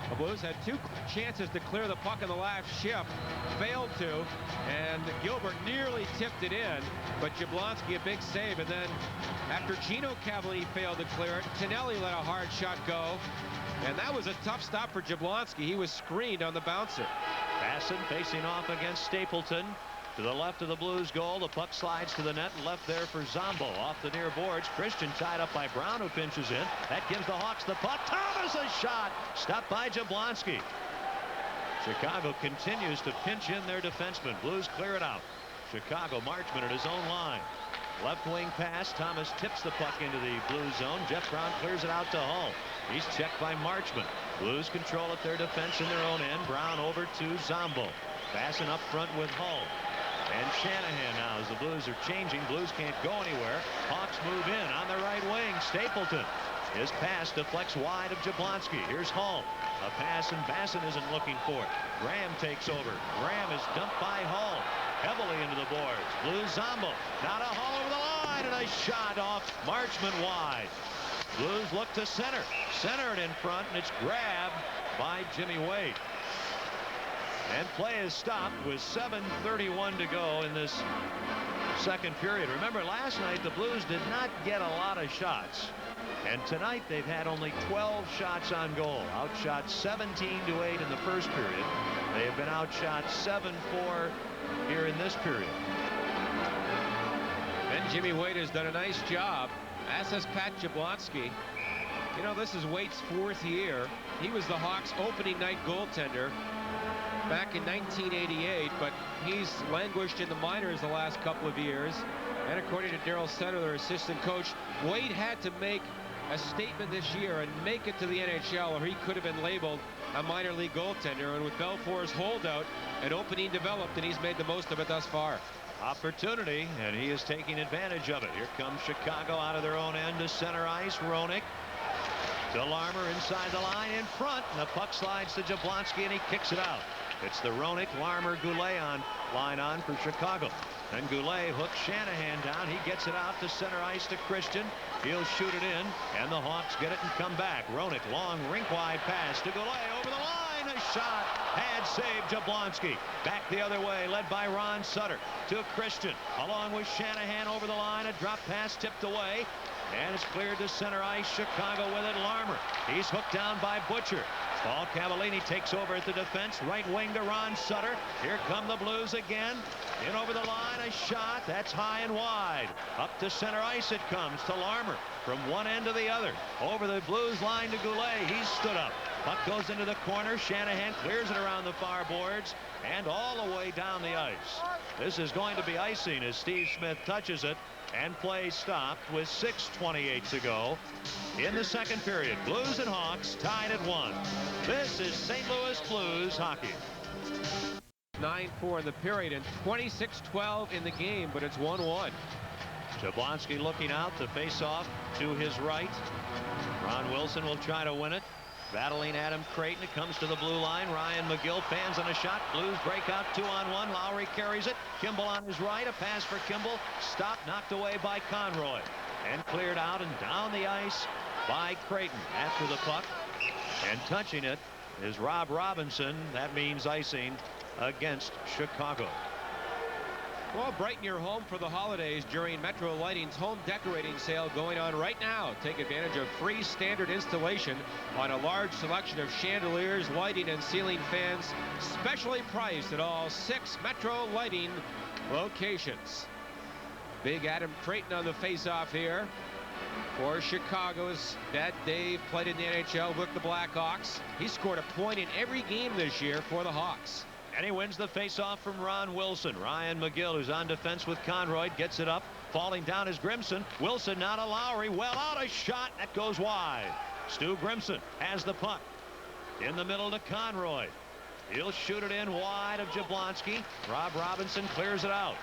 The Blues had two chances to clear the puck in the last shift, failed to, and Gilbert nearly tipped it in, but Jablonski a big save, and then after Gino Cavallini failed to clear it, Tonelli let a hard shot go, and that was a tough stop for Jablonski. He was screened on the bouncer. Basson facing off against Stapleton. To the left of the Blues goal, the puck slides to the net, left there for Zombo. Off the near boards, Christian tied up by Brown, who pinches in. That gives the Hawks the puck. Thomas a shot, stopped by Jablonski. Chicago continues to pinch in their defensemen. Blues clear it out. Chicago, Marchment at his own line. Left wing pass, Thomas tips the puck into the Blues zone. Jeff Brown clears it out to Hull. He's checked by Marchment. Blues control at their defense in their own end. Brown over to Zombo. Basson up front with Hull. And Shanahan now as the Blues are changing. Blues can't go anywhere. Hawks move in on the right wing. Stapleton. His pass deflects wide of Jablonski. Here's Hull. A pass and Basson isn't looking for it. Graham takes over. Graham is dumped by Hull. Heavily into the boards. Blues Zombo. Now to Hull over the line. And a shot off Marchment wide. Blues look to center. Center it in front. And it's grabbed by Jimmy Waite. And play is stopped with 7:31 to go in this second period. Remember, last night the Blues did not get a lot of shots. And tonight they've had only 12 shots on goal. Outshot 17-8 in the first period. They have been outshot 7-4 here in this period. And Jimmy Waite has done a nice job, as has Pat Jablonski. You know, this is Waite's 4th year. He was the Hawks' opening night goaltender back in 1988, but he's languished in the minors the last couple of years. And according to Daryl Sutter, their assistant coach, Waite had to make a statement this year and make it to the NHL, or he could have been labeled a minor league goaltender. And with Belfour's holdout, an opening developed, and he's made the most of it thus far. Opportunity, and he is taking advantage of it. Here comes Chicago out of their own end to center ice. Roenick to Larmer inside the line in front, and the puck slides to Jablonski, and he kicks it out. It's the Roenick, Larmer, Goulet on line on for Chicago. Then Goulet hooks Shanahan down. He gets it out to center ice to Christian. He'll shoot it in, and the Hawks get it and come back. Roenick, long rink-wide pass to Goulet over the line. A shot. Had saved Jablonski. Back the other way, led by Ron Sutter to Christian. Along with Shanahan over the line. A drop pass tipped away. And it's cleared to center ice. Chicago with it. Larmer. He's hooked down by Butcher. Paul Cavallini takes over at the defense. Right wing to Ron Sutter. Here come the Blues again. In over the line. A shot. That's high and wide. Up to center ice it comes to Larmer. From one end to the other. Over the Blues line to Goulet. He's stood up. Puck goes into the corner. Shanahan clears it around the far boards. And all the way down the ice. This is going to be icing as Steve Smith touches it. And play stopped with 6:28 to go in the second period. Blues and Hawks tied at 1. This is St. Louis Blues hockey. 9-4 in the period and 26-12 in the game, but it's 1-1. Jablonski looking out to face off to his right. Ron Wilson will try to win it. Battling Adam Creighton. It comes to the blue line. Ryan McGill fans on a shot. Blues break out 2-on-1. Lowry carries it. Kimball on his right. A pass for Kimball. Stopped, knocked away by Conroy. And cleared out and down the ice by Creighton after the puck. And touching it is Rob Robinson. That means icing against Chicago. Well, brighten your home for the holidays during Metro Lighting's home decorating sale going on right now. Take advantage of free standard installation on a large selection of chandeliers, lighting, and ceiling fans, specially priced at all 6 Metro Lighting locations. Big Adam Creighton on the face-off here for Chicago's dad Dave. Played in the NHL with the Blackhawks. He scored a point in every game this year for the Hawks. And he wins the face-off from Ron Wilson. Ryan McGill, who's on defense with Conroy, gets it up. Falling down is Grimson. Wilson now to Lowry. Well out, a shot. That goes wide. Stu Grimson has the puck. In the middle to Conroy. He'll shoot it in wide of Jablonski. Rob Robinson clears it out.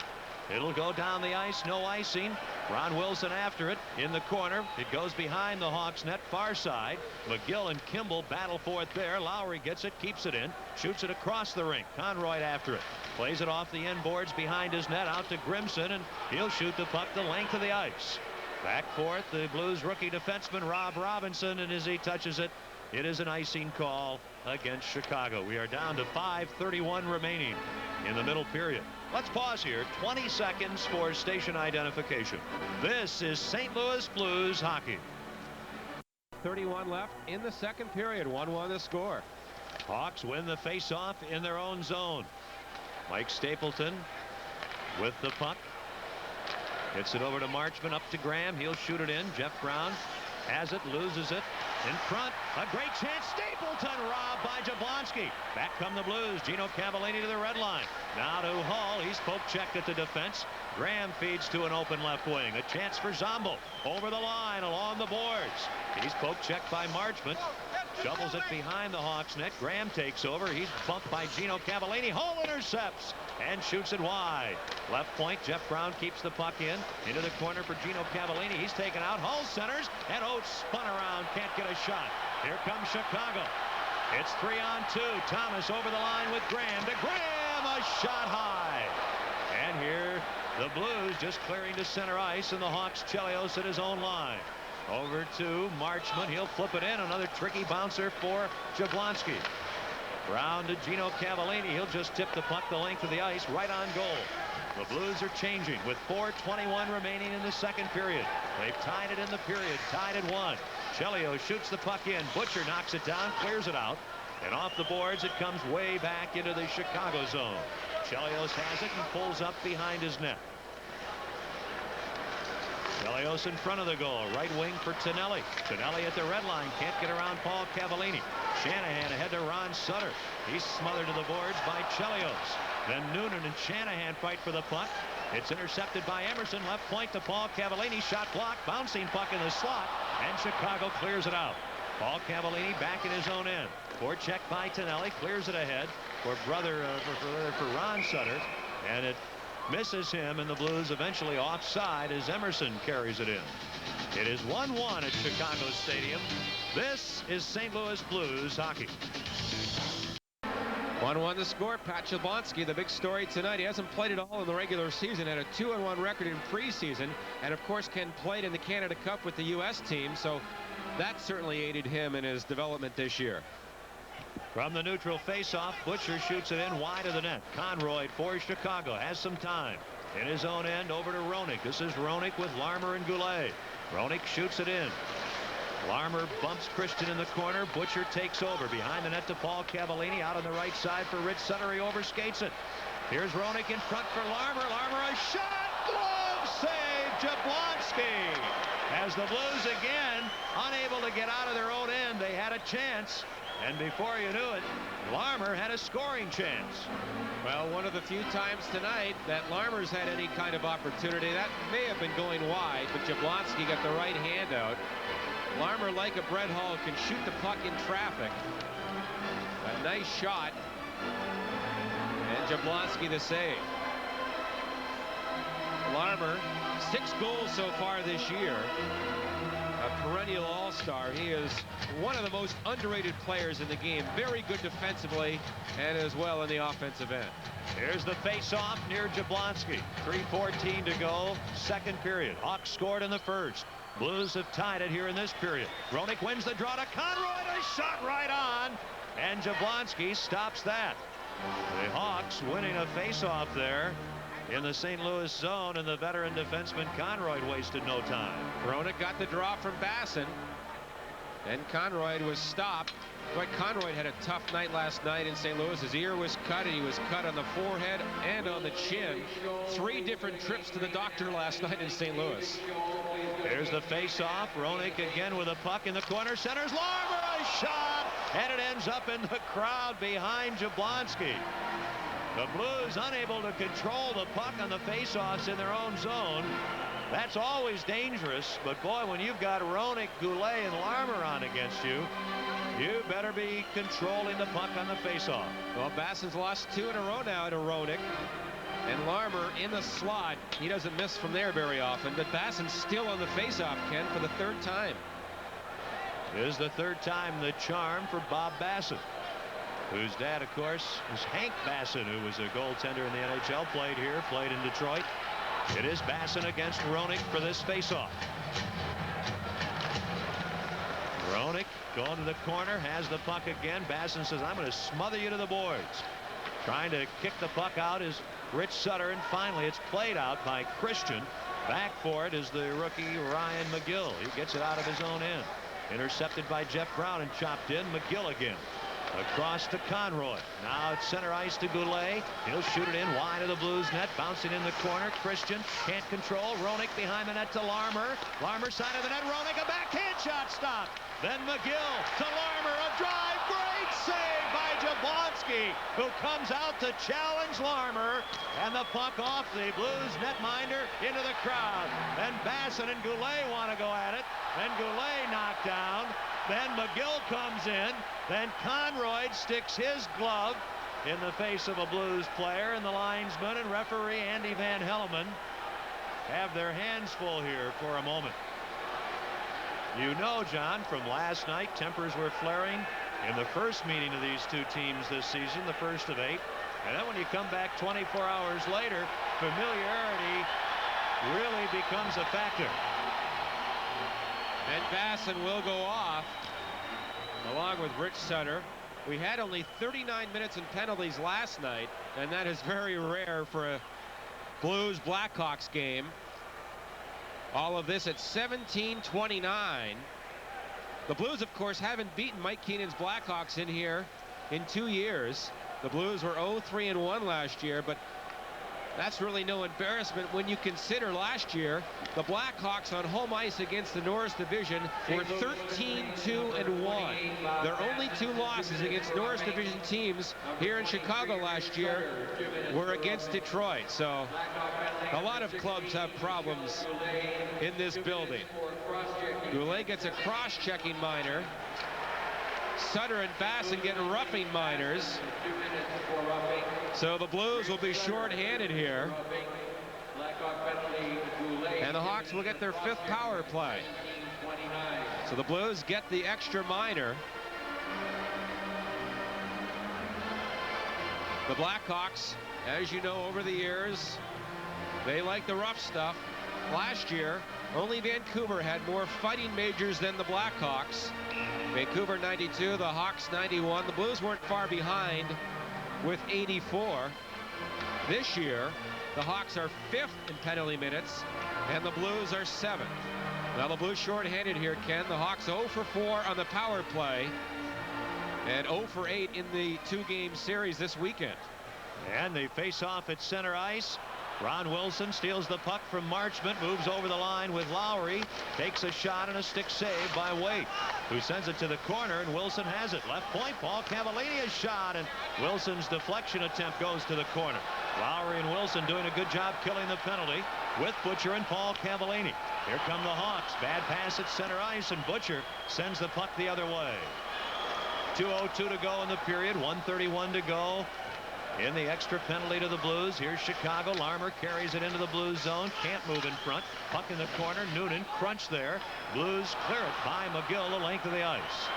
It'll go down the ice. No icing. Ron Wilson after it in the corner. It goes behind the Hawks net far side. McGill and Kimball battle for it there. Lowry gets it, keeps it in, shoots it across the rink. Conroy after it. Plays it off the end boards behind his net out to Grimson, and he'll shoot the puck the length of the ice. Back for it, the Blues rookie defenseman Rob Robinson, and as he touches it, It is an icing call against Chicago. We are down to 5:31 remaining in the middle period. Let's pause here. 20 seconds for station identification. This is St. Louis Blues hockey. 31 left in the second period. 1-1 the score. Hawks win the face-off in their own zone. Mike Stapleton with the puck. Hits it over to Marchman, up to Graham. He'll shoot it in. Jeff Brown has it, loses it. In front, a great chance. Stapleton robbed by Jablonski. Back come the Blues. Gino Cavallini to the red line. Now to Hull. He's poke-checked at the defense. Graham feeds to an open left wing. A chance for Zombo. Over the line, along the boards. He's poke-checked by Marchman. Shovels it behind the Hawks net. Graham takes over. He's bumped by Gino Cavallini. Hull intercepts and shoots it wide. Left point, Jeff Brown keeps the puck in. Into the corner for Gino Cavallini. He's taken out. Hull centers, and Oates spun around. Can't get a shot. Here comes Chicago. It's 3-on-2. Thomas over the line with Graham. To Graham, a shot high. And here, the Blues just clearing to center ice, and the Hawks Chelios at his own line. Over to Marchman. He'll flip it in. Another tricky bouncer for Jablonski. Brown to Gino Cavallini. He'll just tip the puck the length of the ice right on goal. The Blues are changing with 4:21 remaining in the second period. They've tied it in the period. Tied at 1. Chelios shoots the puck in. Butcher knocks it down, clears it out. And off the boards, it comes way back into the Chicago zone. Chelios has it and pulls up behind his net. Chelios in front of the goal. Right wing for Tonelli. Tonelli at the red line. Can't get around Paul Cavallini. Shanahan ahead to Ron Sutter. He's smothered to the boards by Chelios. Then Noonan and Shanahan fight for the puck. It's intercepted by Emerson. Left point to Paul Cavallini. Shot blocked. Bouncing puck in the slot. And Chicago clears it out. Paul Cavallini back in his own end. Forecheck by Tonelli. Clears it ahead for Ron Sutter. And it misses him, and the Blues eventually offside as Emerson carries it in. It is 1-1 at Chicago Stadium. This is St. Louis Blues hockey. 1-1 the score. Pat Jablonski, the big story tonight. He hasn't played at all in the regular season. Had a 2-1 record in preseason, and of course Ken played in the Canada Cup with the U.S. team, so that certainly aided him in his development this year. From the neutral faceoff, Butcher shoots it in wide of the net. Conroy for Chicago has some time. In his own end, over to Roenick. This is Roenick with Larmer and Goulet. Roenick shoots it in. Larmer bumps Christian in the corner. Butcher takes over behind the net to Paul Cavallini. Out on the right side for Rich Sutter. He overskates it. Here's Roenick in front for Larmer. Larmer, a shot. Glove save. Jablonski. As the Blues again unable to get out of their own end. They had a chance. And before you knew it, Larmer had a scoring chance. Well, one of the few times tonight that Larmer's had any kind of opportunity. That may have been going wide, but Jablonski got the right hand out. Larmer, like a Brett Hull, can shoot the puck in traffic. A nice shot. And Jablonski the save. Larmer, 6 goals so far this year. A perennial all-star. He is one of the most underrated players in the game. Very good defensively and as well in the offensive end. Here's the face-off near Jablonski. 3:14 to go. Second period. Hawks scored in the first. Blues have tied it here in this period. Roenick wins the draw to Conroy. A shot right on. And Jablonski stops that. The Hawks winning a face-off there in the St. Louis zone, and the veteran defenseman Conroy wasted no time. Roenick got the draw from Basson. Then Conroy was stopped. But Conroy had a tough night last night in St. Louis. His ear was cut, and he was cut on the forehead and on the chin. 3 different trips to the doctor last night in St. Louis. There's the face-off. Roenick again with a puck in the corner. Centers Larmer, a shot, and it ends up in the crowd behind Jablonski. The Blues unable to control the puck on the face-offs in their own zone. That's always dangerous, but boy, when you've got Roenick, Goulet, and Larmer on against you, you better be controlling the puck on the face-off. Well, Basson's lost 2 in a row now to Roenick. And Larmer in the slot. He doesn't miss from there very often, but Basson's still on the face-off, Ken, for the 3rd time. It is the 3rd time the charm for Bob Basson, whose dad, of course, is Hank Basson, who was a goaltender in the NHL, played here, played in Detroit. It is Basson against Roenick for this faceoff. Roenick going to the corner, has the puck again. Basson says, I'm going to smother you to the boards. Trying to kick the puck out is Rich Sutter, and finally it's played out by Christian. Back for it is the rookie Ryan McGill. He gets it out of his own end. Intercepted by Jeff Brown and chopped in. McGill again. Across to Conroy. Now it's center ice to Goulet. He'll shoot it in wide of the Blues net. Bouncing in the corner. Christian can't control. Roenick behind the net to Larmer. Larmer side of the net. Roenick, a backhand shot stop. Then McGill to Larmer. A drive. Great save by Jablonski, who comes out to challenge Larmer. And the puck off the Blues netminder into the crowd. Then Basson and Goulet want to go at it. Then Goulet knocked down. Then McGill comes in. Then Conroy sticks his glove in the face of a Blues player, and the linesman and referee Andy Van Helleman have their hands full here for a moment. You know, John, from last night, tempers were flaring in the first meeting of these two teams this season, the first of 8. And then when you come back 24 hours later, familiarity really becomes a factor. And Basson will go off along with Rich Sutter. We had only 39 minutes in penalties last night, and that is very rare for a Blues Blackhawks game. All of this at 17:29. The Blues, of course, haven't beaten Mike Keenan's Blackhawks in here in 2 years. The Blues were 0-3-1 last year, but that's really no embarrassment when you consider last year the Blackhawks on home ice against the Norris Division were 13-2-1. Their only 2 losses against Norris Division teams here in Chicago last year were against Detroit. So a lot of clubs have problems in this building. Goulet gets a cross-checking minor. Sutter and Basson get roughing minors. So the Blues will be short-handed here. And the Hawks will get their 5th power play. So the Blues get the extra minor. The Blackhawks, as you know, over the years, they like the rough stuff. Last year, only Vancouver had more fighting majors than the Blackhawks. Vancouver 92, the Hawks 91. The Blues weren't far behind with 84. This year, the Hawks are 5th in penalty minutes, and the Blues are 7th. Now the Blues short-handed here, Ken. The Hawks 0 for 4 on the power play, and 0 for 8 in the 2-game series this weekend. And they face off at center ice. Ron Wilson steals the puck from Marchment, moves over the line with Lowry, takes a shot and a stick save by Waite, who sends it to the corner, and Wilson has it. Left point, Paul Cavallini, a shot, and Wilson's deflection attempt goes to the corner. Lowry and Wilson doing a good job killing the penalty with Butcher and Paul Cavallini. Here come the Hawks. Bad pass at center ice, and Butcher sends the puck the other way. 2:02 to go in the period, 1:31 to go in the extra penalty to the Blues. Here's Chicago. Larmer carries it into the Blues zone. Can't move in front. Puck in the corner. Noonan crunch there. Blues clear it by McGill the length of the ice.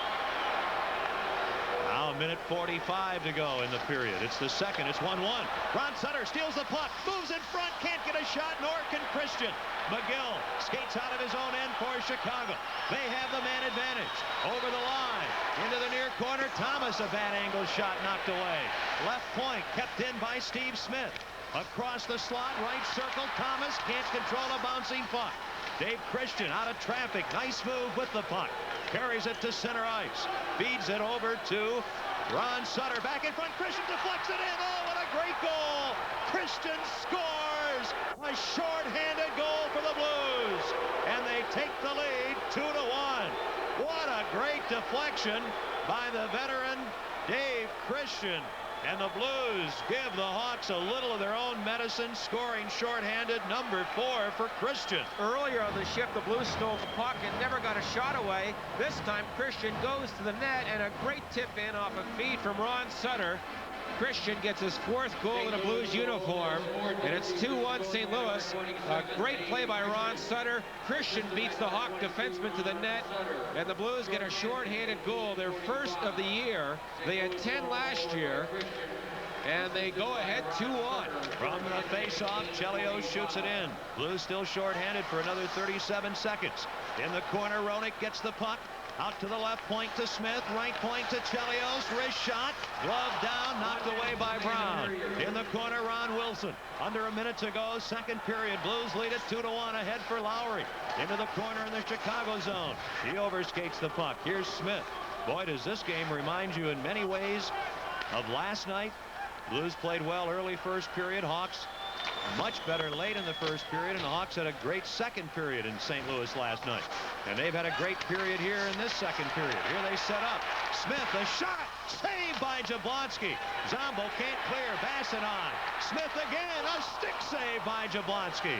Now a minute 45 to go in the period. It's the second. It's 1-1. Ron Sutter steals the puck. Moves in front. Can't get a shot, nor can Christian. McGill skates out of his own end for Chicago. They have the man advantage. Over the line. Into the near corner. Thomas, a bad angle shot knocked away. Left point kept in by Steve Smith. Across the slot, right circle. Thomas can't control a bouncing puck. Dave Christian out of traffic. Nice move with the puck. Carries it to center ice. Feeds it over to Ron Sutter. Back in front. Christian deflects it in. Oh, what a great goal. Christian scores. A short-handed goal for the Blues. And they take the lead 2-1. What a great deflection by the veteran Dave Christian. And the Blues give the Hawks a little of their own medicine, scoring shorthanded number 4 for Christian. Earlier on the shift, the Blues stole the puck and never got a shot away. This time, Christian goes to the net, and a great tip in off a feed from Ron Sutter. Christian gets his 4th goal in a Blues uniform, and it's 2-1 St. Louis. A great play by Ron Sutter. Christian beats the Hawk defenseman to the net, and the Blues get a short-handed goal, their first of the year. They had 10 last year, and they go ahead 2-1. From the face-off, Chelio shoots it in. Blues still short-handed for another 37 seconds. In the corner, Roenick gets the puck. Out to the left point to Smith. Right point to Chelios. Wrist shot. Glove down. Knocked away by Brown. In the corner, Ron Wilson. Under a minute to go. Second period. Blues lead it 2-1 ahead for Lowry. Into the corner in the Chicago zone. He overskates the puck. Here's Smith. Boy, does this game remind you in many ways of last night. Blues played well early first period. Hawks much better late in the first period, and the Hawks had a great second period in St. Louis last night. And they've had a great period here in this second period. Here they set up. Smith, a shot. Saved by Jablonski. Zombo can't clear. Bassett on. Smith again. A stick save by Jablonski.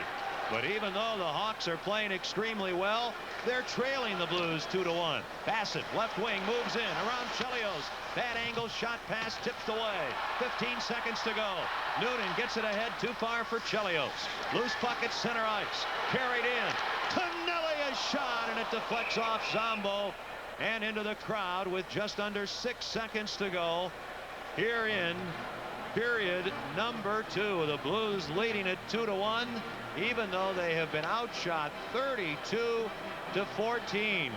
But even though the Hawks are playing extremely well, they're trailing the Blues 2-1. Bassett, left wing, moves in around Chelios. Bad angle, shot pass, tipped away. 15 seconds to go. Noonan gets it ahead, too far for Chelios. Loose puck at center ice. Carried in. Tonelli, a shot, and it deflects off Zombo and into the crowd with just under 6 seconds to go. Here in period number 2. The Blues leading it 2-1. Even though they have been outshot 32-14.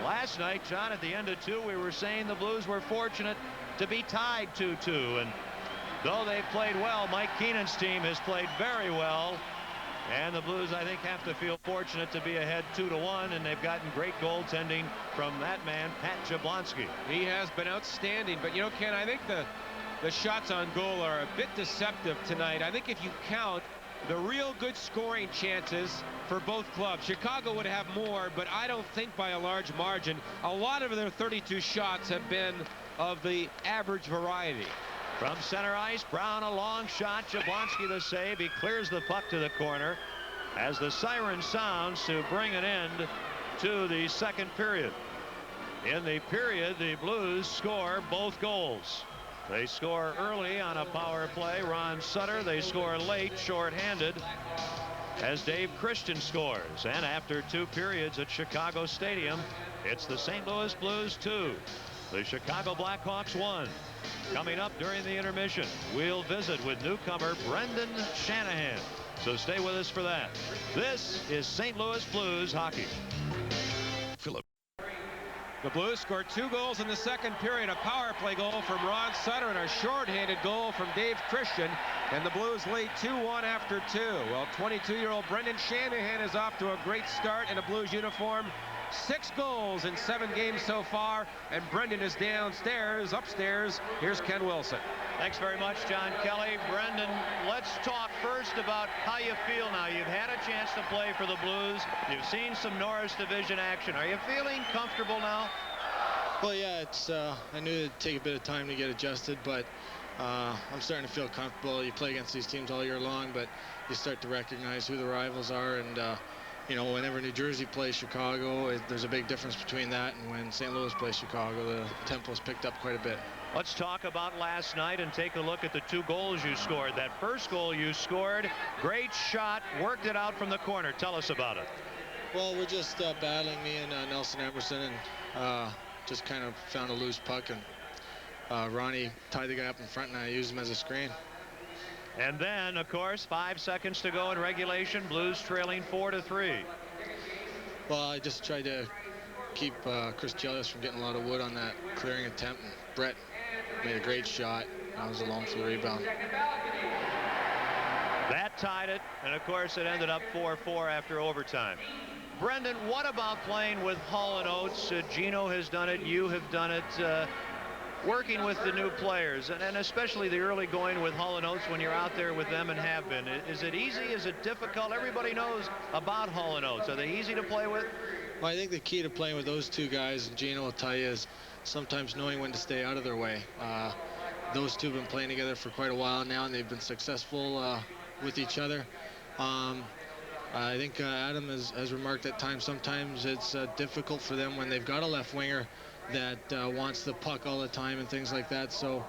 Last night, John, at the end of 2, we were saying the Blues were fortunate to be tied 2-2. And though they've played well, Mike Keenan's team has played very well. And the Blues, I think, have to feel fortunate to be ahead 2-1. And they've gotten great goaltending from that man, Pat Jablonski. He has been outstanding. But, you know, Ken, I think the shots on goal are a bit deceptive tonight. I think if you count the real good scoring chances for both clubs, Chicago would have more, but I don't think by a large margin. A lot of their 32 shots have been of the average variety. From center ice, Brown a long shot. Jablonski the save. He clears the puck to the corner as the siren sounds to bring an end to the second period. In the period, the Blues score both goals. They score early on a power play, Ron Sutter. They score late, shorthanded, as Dave Christian scores. And after 2 periods at Chicago Stadium, it's the St. Louis Blues 2, the Chicago Blackhawks 1. Coming up during the intermission, we'll visit with newcomer Brendan Shanahan. So stay with us for that. This is St. Louis Blues hockey. The Blues scored 2 goals in the second period, a power play goal from Ron Sutter and a shorthanded goal from Dave Christian, and the Blues lead 2-1 after 2. Well, 22-year-old Brendan Shanahan is off to a great start in a Blues uniform. 6 goals in 7 games so far, and Brendan is downstairs. Upstairs, here's Ken Wilson. Thanks very much, John Kelly. Brendan, let's talk first about how you feel now. You've had a chance to play for the Blues. You've seen some Norris Division action. Are you feeling comfortable now? Well, yeah, it's I knew it'd take a bit of time to get adjusted, but I'm starting to feel comfortable. You play against these teams all year long, but you start to recognize who the rivals are, and you know, whenever New Jersey plays Chicago, there's a big difference between that and when St. Louis plays Chicago. The tempo's picked up quite a bit. Let's talk about last night and take a look at the 2 goals you scored. That first goal you scored, great shot, worked it out from the corner. Tell us about it. Well, we're just battling, me and Nelson Emerson, and just kind of found a loose puck, and Ronnie tied the guy up in front, and I used him as a screen. And then, of course, 5 seconds to go in regulation. Blues trailing 4-3. Well, I just tried to keep Chris Chelios from getting a lot of wood on that clearing attempt, and Brett made a great shot. I was alone for the rebound. That tied it, and of course it ended up 4-4 after overtime. Brendan, what about playing with Hall and Oates? Gino has done it, you have done it, working with the new players, and especially the early going with Hall and Oates when you're out there with them and have been. Is it easy? Is it difficult? Everybody knows about Hall and Oates. Are they easy to play with? Well, I think the key to playing with those 2 guys, and Gino will tell you, is sometimes knowing when to stay out of their way. Those 2 have been playing together for quite a while now, and they've been successful with each other. I think Adam has remarked at times sometimes it's difficult for them when they've got a left winger that wants the puck all the time and things like that. So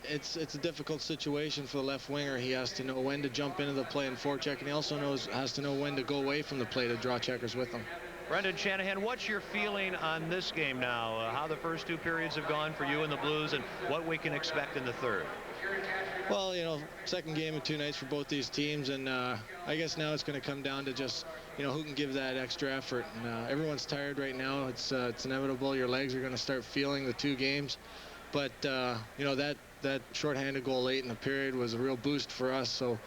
it's a difficult situation for the left winger. He has to know when to jump into the play and forecheck, and he also has to know when to go away from the play to draw checkers with him. Brendan Shanahan, what's your feeling on this game now? How the first 2 periods have gone for you and the Blues, and what we can expect in the third? Well, you know, second game in 2 nights for both these teams, and I guess now it's going to come down to just, you know, who can give that extra effort. And everyone's tired right now. It's inevitable. Your legs are going to start feeling the 2 games. But, you know, that shorthanded goal late in the period was a real boost for us. So,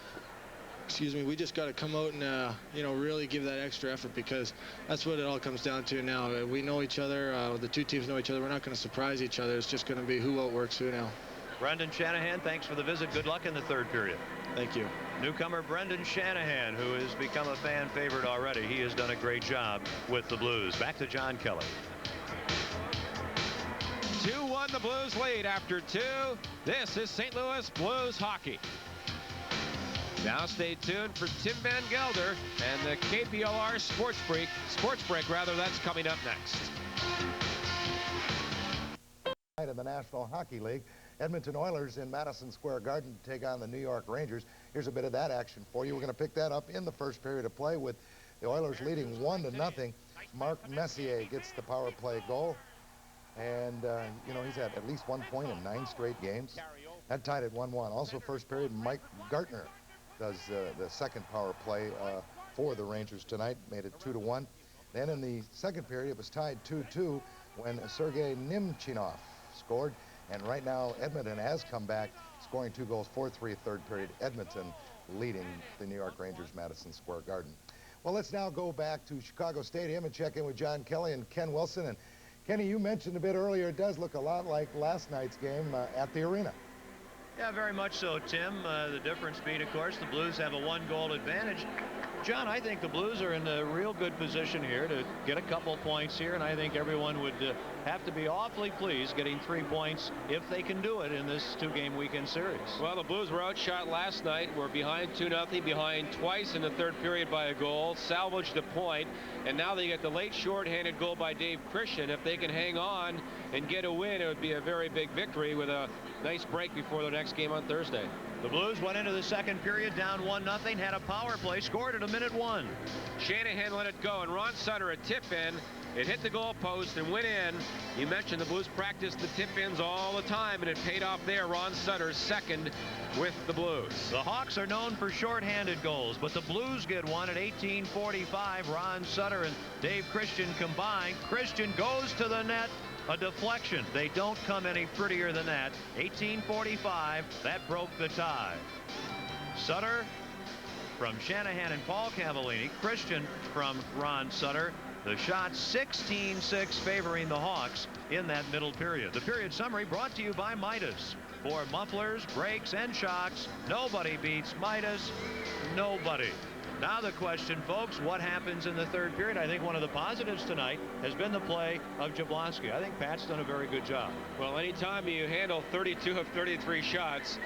excuse me, we just got to come out and, you know, really give that extra effort, because that's what it all comes down to now. We know each other. The 2 teams know each other. We're not going to surprise each other. It's just going to be who outworks who now. Brendan Shanahan, thanks for the visit. Good luck in the third period. Thank you. Newcomer Brendan Shanahan, who has become a fan favorite already. He has done a great job with the Blues. Back to John Kelly. 2-1 the Blues lead after 2. This is St. Louis Blues hockey. Now stay tuned for Tim Van Gelder and the KPLR Sports Break. That's coming up next. In the National Hockey League, Edmonton Oilers in Madison Square Garden to take on the New York Rangers. Here's a bit of that action for you. We're going to pick that up in the first period of play with the Oilers leading 1-0. Mark Messier gets the power play goal, and you know, he's had at least 1 point in 9 straight games. That tied at 1-1. Also first period, Mike Gartner does the second power play for the Rangers tonight, made it 2-1. Then in the second period, it was tied 2-2 when Sergei Nimchinov scored, and right now Edmonton has come back, scoring 2 goals, 4-3 third period. Edmonton leading the New York Rangers, Madison Square Garden. Well, let's now go back to Chicago Stadium and check in with John Kelly and Ken Wilson. And Kenny, you mentioned a bit earlier, it does look a lot like last night's game at the arena. Yeah, very much so, Tim. The difference being, of course, the Blues have a 1-goal advantage. John, I think the Blues are in a real good position here to get a couple points here, and I think everyone would have to be awfully pleased getting 3 points if they can do it in this 2-game weekend series. Well, the Blues were outshot last night. We're behind 2-0, behind twice in the third period by a goal, salvaged a point, and now they get the late shorthanded goal by Dave Christian. If they can hang on and get a win, it would be a very big victory with a nice break before the next game on Thursday. The Blues went into the second period down 1-0, had a power play, scored at minute 1. Shanahan let it go, and Ron Sutter a tip in. It hit the goal post and went in. You mentioned the Blues practiced the tip ins all the time, and it paid off there. Ron Sutter's second with the Blues. The Hawks are known for shorthanded goals, but the Blues get one at 18:45. Ron Sutter and Dave Christian combined. Christian goes to the net. A deflection. They don't come any prettier than that. 18:45. That broke the tie. Sutter from Shanahan and Paul Cavallini. Christian from Ron Sutter. The shot 16-6 favoring the Hawks in that middle period. The period summary brought to you by Midas. For mufflers, brakes, and shocks, nobody beats Midas. Nobody. Now the question, folks, what happens in the third period? I think one of the positives tonight has been the play of Jablonski. I think Pat's done a very good job. Well, anytime you handle 32 of 33 shots,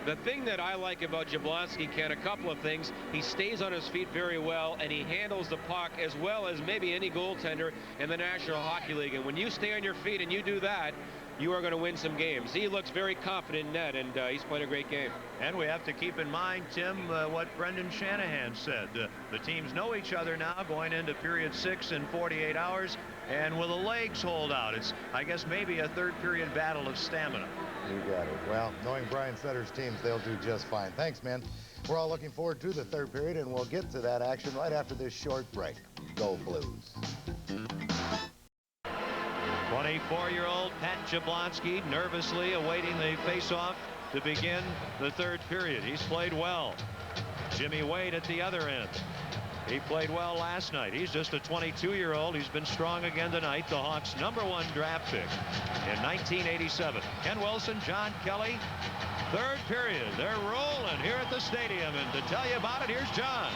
the thing that I like about Jablonski, Ken, a couple of things. He stays on his feet very well, and he handles the puck as well as maybe any goaltender in the National Hockey League. And when you stay on your feet and you do that, you are going to win some games. He looks very confident in net, and he's played a great game. And we have to keep in mind, Tim, what Brendan Shanahan said. The teams know each other now going into period 6 in 48 hours, and will the legs hold out? It's, I guess, maybe a third period battle of stamina. You got it. Well, knowing Brian Sutter's teams, they'll do just fine. Thanks, man. We're all looking forward to the third period, and we'll get to that action right after this short break. Go Blues. 24-year-old Pat Jablonski nervously awaiting the faceoff to begin the third period. He's played well. Jimmy Waite at the other end. He played well last night. He's just a 22-year-old. He's been strong again tonight. The Hawks' #1 draft pick in 1987. Ken Wilson, John Kelly. Third period. They're rolling here at the stadium. And to tell you about it, here's John.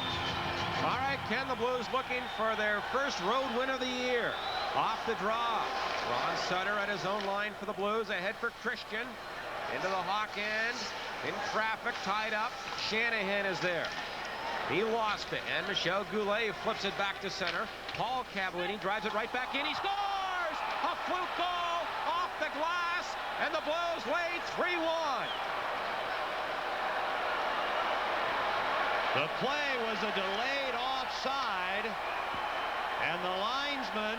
All right, Ken, the Blues looking for their first road win of the year. Off the draw. Ron Sutter at his own line for the Blues. Ahead for Christian. Into the Hawk end. In traffic, tied up. Shanahan is there. He lost it, and Michel Goulet flips it back to center. Paul Cavallini drives it right back in. He scores! A fluke goal off the glass, and the Blues lead 3-1. The play was a delayed offside. And the linesman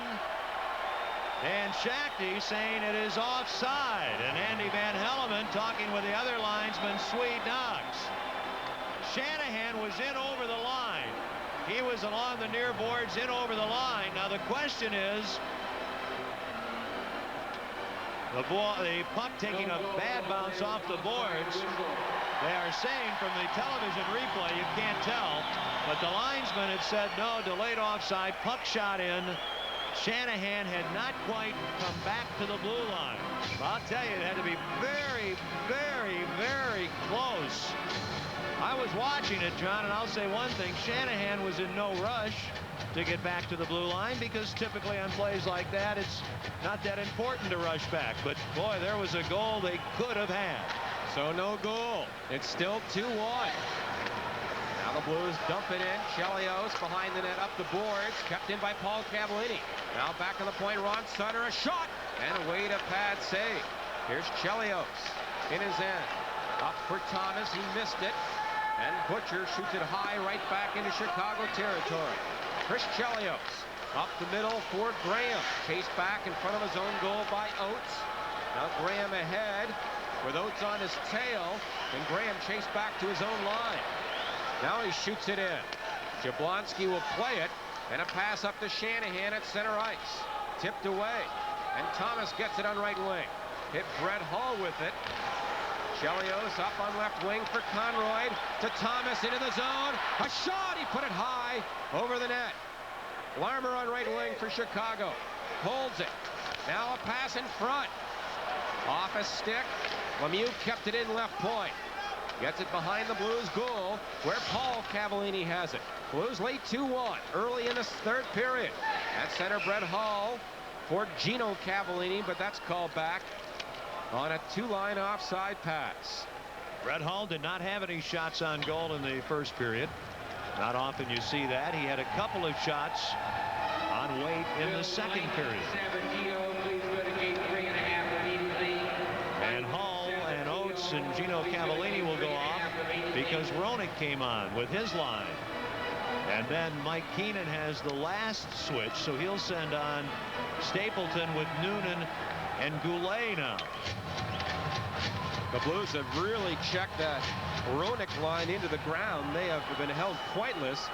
and Shakti saying it is offside. And Andy Van Hellemond talking with the other linesman, Swede Knox. Shanahan was in over the line. He was along the near boards in over the line. Now the question is, the puck taking a bad bounce off the boards. They are saying from the television replay you can't tell, but the linesman had said no, delayed offside, puck shot in. Shanahan had not quite come back to the blue line. I'll tell you, it had to be very, very, very close. I was watching it, John, and I'll say one thing. Shanahan was in no rush to get back to the blue line because typically on plays like that, it's not that important to rush back. But, boy, there was a goal they could have had. So no goal. It's still 2-1. Now the Blues dump it in. Chelios behind the net up the boards. Kept in by Paul Cavallini. Now back on the point, Ron Sutter, a shot. And a Waite, a pad save. Here's Chelios in his end. Up for Thomas. He missed it. And Butcher shoots it high right back into Chicago territory. Chris Chelios up the middle for Graham. Chased back in front of his own goal by Oates. Now Graham ahead with Oates on his tail. And Graham chased back to his own line. Now he shoots it in. Jablonski will play it. And a pass up to Shanahan at center ice. Tipped away. And Thomas gets it on right wing. Hit Brett Hull with it. Chelios up on left wing for Conroy to Thomas into the zone. A shot. He put it high over the net. Larmer on right wing for Chicago. Holds it. Now a pass in front. Off a stick. Lemieux kept it in left point. Gets it behind the Blues goal where Paul Cavallini has it. Blues lead 2-1 early in the third period. At center, Brett Hull for Gino Cavallini, but that's called back on a two-line offside pass. Brett Hull did not have any shots on goal in the first period. Not often you see that. He had a couple of shots on Waite in the second period. And Hull and Oates and Gino Cavallini will go off because Roenick came on with his line. And then Mike Keenan has the last switch, so he'll send on Stapleton with Noonan and Goulet now. The Blues have really checked that Roenick line into the ground. They have been held pointless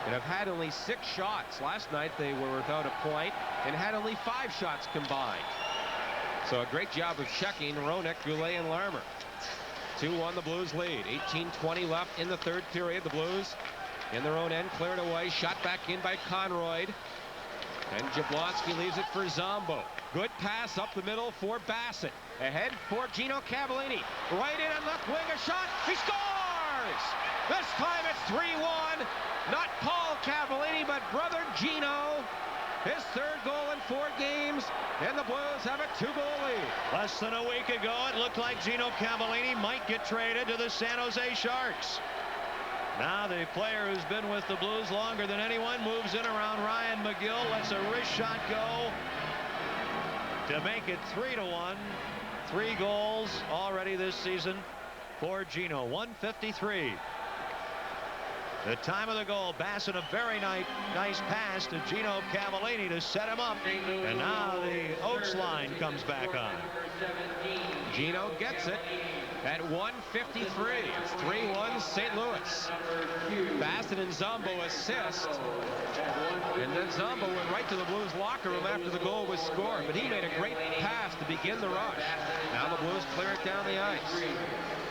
and have had only 6 shots. Last night they were without a point and had only 5 shots combined. So a great job of checking Roenick, Goulet, and Larmer. 2-1 the Blues lead. 18:20 left in the third period. The Blues in their own end, cleared away, shot back in by Conroy. And Jablonski leaves it for Zombo. Good pass up the middle for Bassett. Ahead for Gino Cavallini. Right in on left wing, a shot. He scores! This time it's 3-1. Not Paul Cavallini, but brother Gino. His third goal in 4 games, and the Blues have a 2-goal lead. Less than a week ago, it looked like Gino Cavallini might get traded to the San Jose Sharks. Now the player who's been with the Blues longer than anyone moves in around Ryan McGill, lets a wrist shot go to make it 3-1. 3 goals already this season for Gino. 1:53. The time of the goal. Bassett, a very nice pass to Gino Cavallini to set him up. And now the Oates line comes back on. Gino gets it at 1:53. It's 3-1 St. Louis. Bassett and Zombo assist. And then Zombo went right to the Blues locker room after the goal was scored. But he made a great pass to begin the rush. Now the Blues clear it down the ice.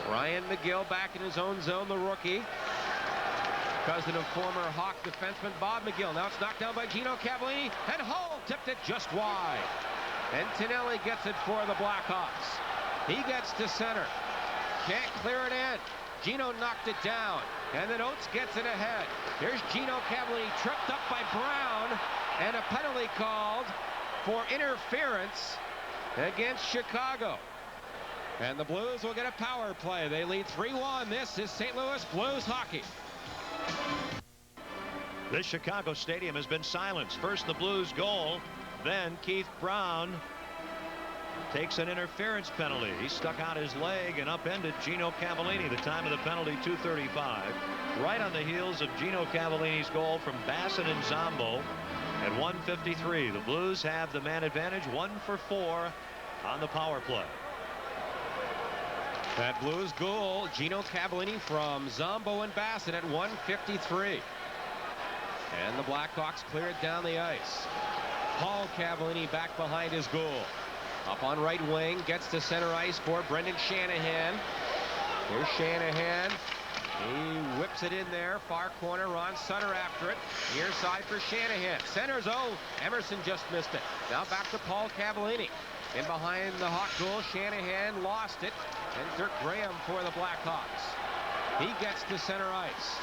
Ryan McGill back in his own zone, the rookie. Cousin of former Hawk defenseman Bob McGill. Now it's knocked down by Gino Cavallini, and Hull tipped it just wide. And Tonelli gets it for the Blackhawks. He gets to center. Can't clear it in. Gino knocked it down, and then Oates gets it ahead. Here's Gino Cavallini tripped up by Brown, and a penalty called for interference against Chicago. And the Blues will get a power play. They lead 3-1. This is St. Louis Blues hockey. This Chicago stadium has been silenced. First the Blues goal, then Keith Brown takes an interference penalty. He stuck out his leg and upended Gino Cavallini. The time of the penalty, 2:35. Right on the heels of Gino Cavallini's goal from Bassett and Zombo. At 1:53, the Blues have the man advantage, 1 for 4 on the power play. That Blues goal, Gino Cavallini from Zombo and Bassett at 1:53. And the Blackhawks clear it down the ice. Paul Cavallini back behind his goal. Up on right wing, gets to center ice for Brendan Shanahan. Here's Shanahan. He whips it in there. Far corner, Ron Sutter after it. Near side for Shanahan. Centers, Emerson just missed it. Now back to Paul Cavallini. In behind the Hawk goal, Shanahan lost it. And Dirk Graham for the Blackhawks. He gets to center ice.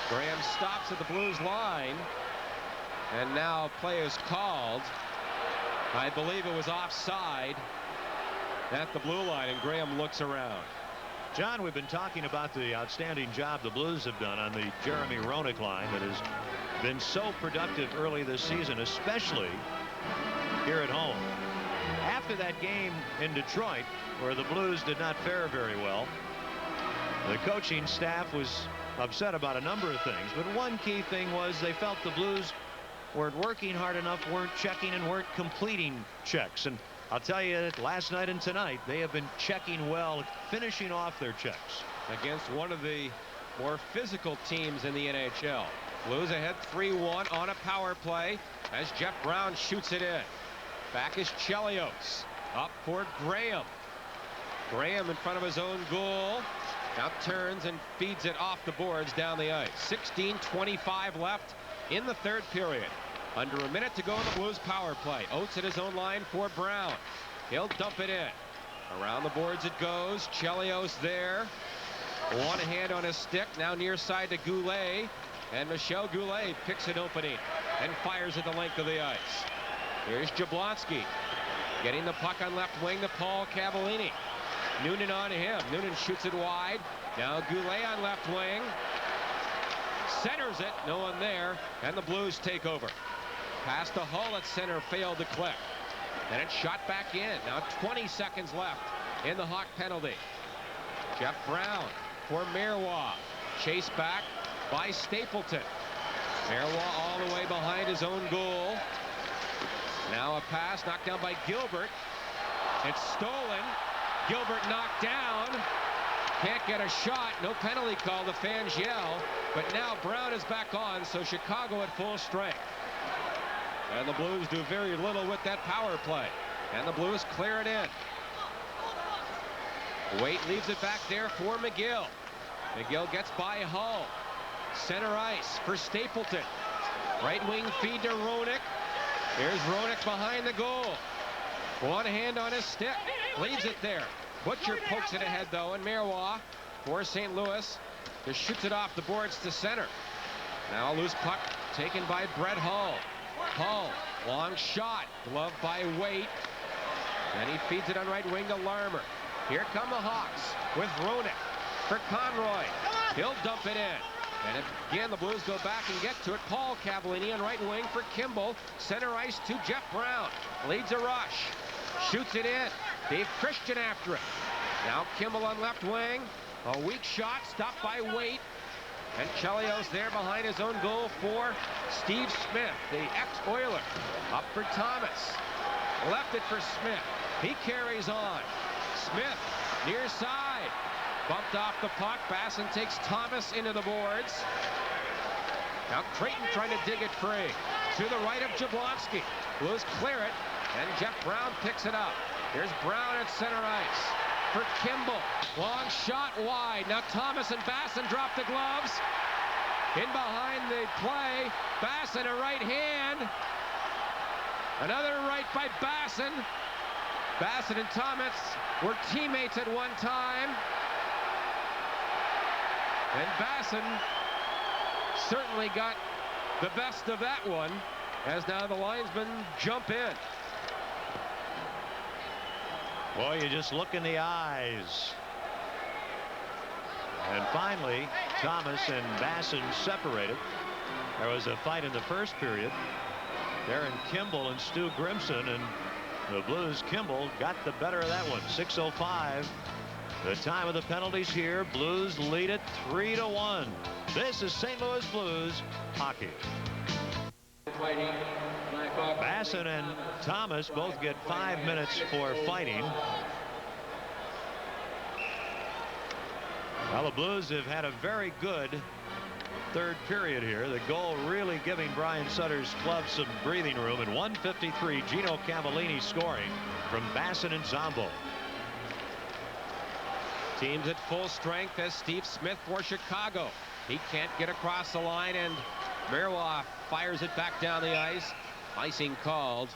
Graham stops at the Blues line. And now play is called. I believe it was offside at the blue line, and Graham looks around. John, we've been talking about the outstanding job the Blues have done on the Jeremy Roenick line that has been so productive early this season, especially here at home. After that game in Detroit, where the Blues did not fare very well, the coaching staff was upset about a number of things, but one key thing was they felt the Blues weren't working hard enough, weren't checking, and weren't completing checks. And I'll tell you that last night and tonight they have been checking well, finishing off their checks against one of the more physical teams in the NHL. Blues ahead 3-1 on a power play as Jeff Brown shoots it in. Back is Chelios. Up for Graham. Graham in front of his own goal. Now turns and feeds it off the boards down the ice. 16:25 left in the third period. Under a minute to go in the Blues power play. Oates at his own line for Brown. He'll dump it in. Around the boards it goes. Chelios there. One hand on his stick. Now near side to Goulet. And Michel Goulet picks an opening and fires at the length of the ice. Here's Jablonski. Getting the puck on left wing to Paul Cavallini. Noonan on him. Noonan shoots it wide. Now Goulet on left wing. Centers it. No one there. And the Blues take over. Pass to Hull at center. Failed to click. And it's shot back in. Now 20 seconds left in the Hawk penalty. Jeff Brown for Marois. Chased back by Stapleton. Marois all the way behind his own goal. Now a pass knocked down by Gilbert. It's stolen. Gilbert knocked down. Can't get a shot. No penalty call. The fans yell. But now Brown is back on, so Chicago at full strength. And the Blues do very little with that power play. And the Blues clear it in. Waite leaves it back there for McGill. McGill gets by Hull. Center ice for Stapleton. Right wing feed to Roenick. Here's Roenick behind the goal. One hand on his stick. Leaves it there. Butcher pokes it ahead, though, and Marois for St. Louis just shoots it off the boards to center. Now a loose puck taken by Brett Hull. Hull, long shot, gloved by Waite. And he feeds it on right wing to Larmer. Here come the Hawks with Roenick for Conroy. He'll dump it in. And again, the Blues go back and get to it. Paul Cavallini on right wing for Kimball. Center ice to Jeff Brown. Leads a rush. Shoots it in. Dave Christian after it. Now Kimball on left wing. A weak shot stopped by Waite. And Chelios there behind his own goal for Steve Smith, the ex-Oiler. Up for Thomas. Left it for Smith. He carries on. Smith near side. Bumped off the puck. Basson takes Thomas into the boards. Now Creighton trying to dig it free. To the right of Jablonski. Blues clear it. And Jeff Brown picks it up. Here's Brown at center ice. For Kimball. Long shot wide. Now Thomas and Basson drop the gloves. In behind the play. Basson a right hand. Another right by Basson. Basson and Thomas were teammates at one time. And Basson certainly got the best of that one, as now the linesmen jump in. Boy, you just look in the eyes. And finally, Thomas and Basson separated. There was a fight in the first period. Darren Kimball and Stu Grimson, and the Blues, Kimball got the better of that one. 6:05. The time of the penalties here. Blues lead it 3-1. This is St. Louis Blues hockey. Waiting. Basson and Thomas both get 5 minutes for fighting. Well, the Blues have had a very good third period here. The goal really giving Brian Sutter's club some breathing room. At 1:53, Gino Cavallini scoring from Basson and Zombo. Teams at full strength as Steve Smith for Chicago. He can't get across the line, and Marois fires it back down the ice. Icing called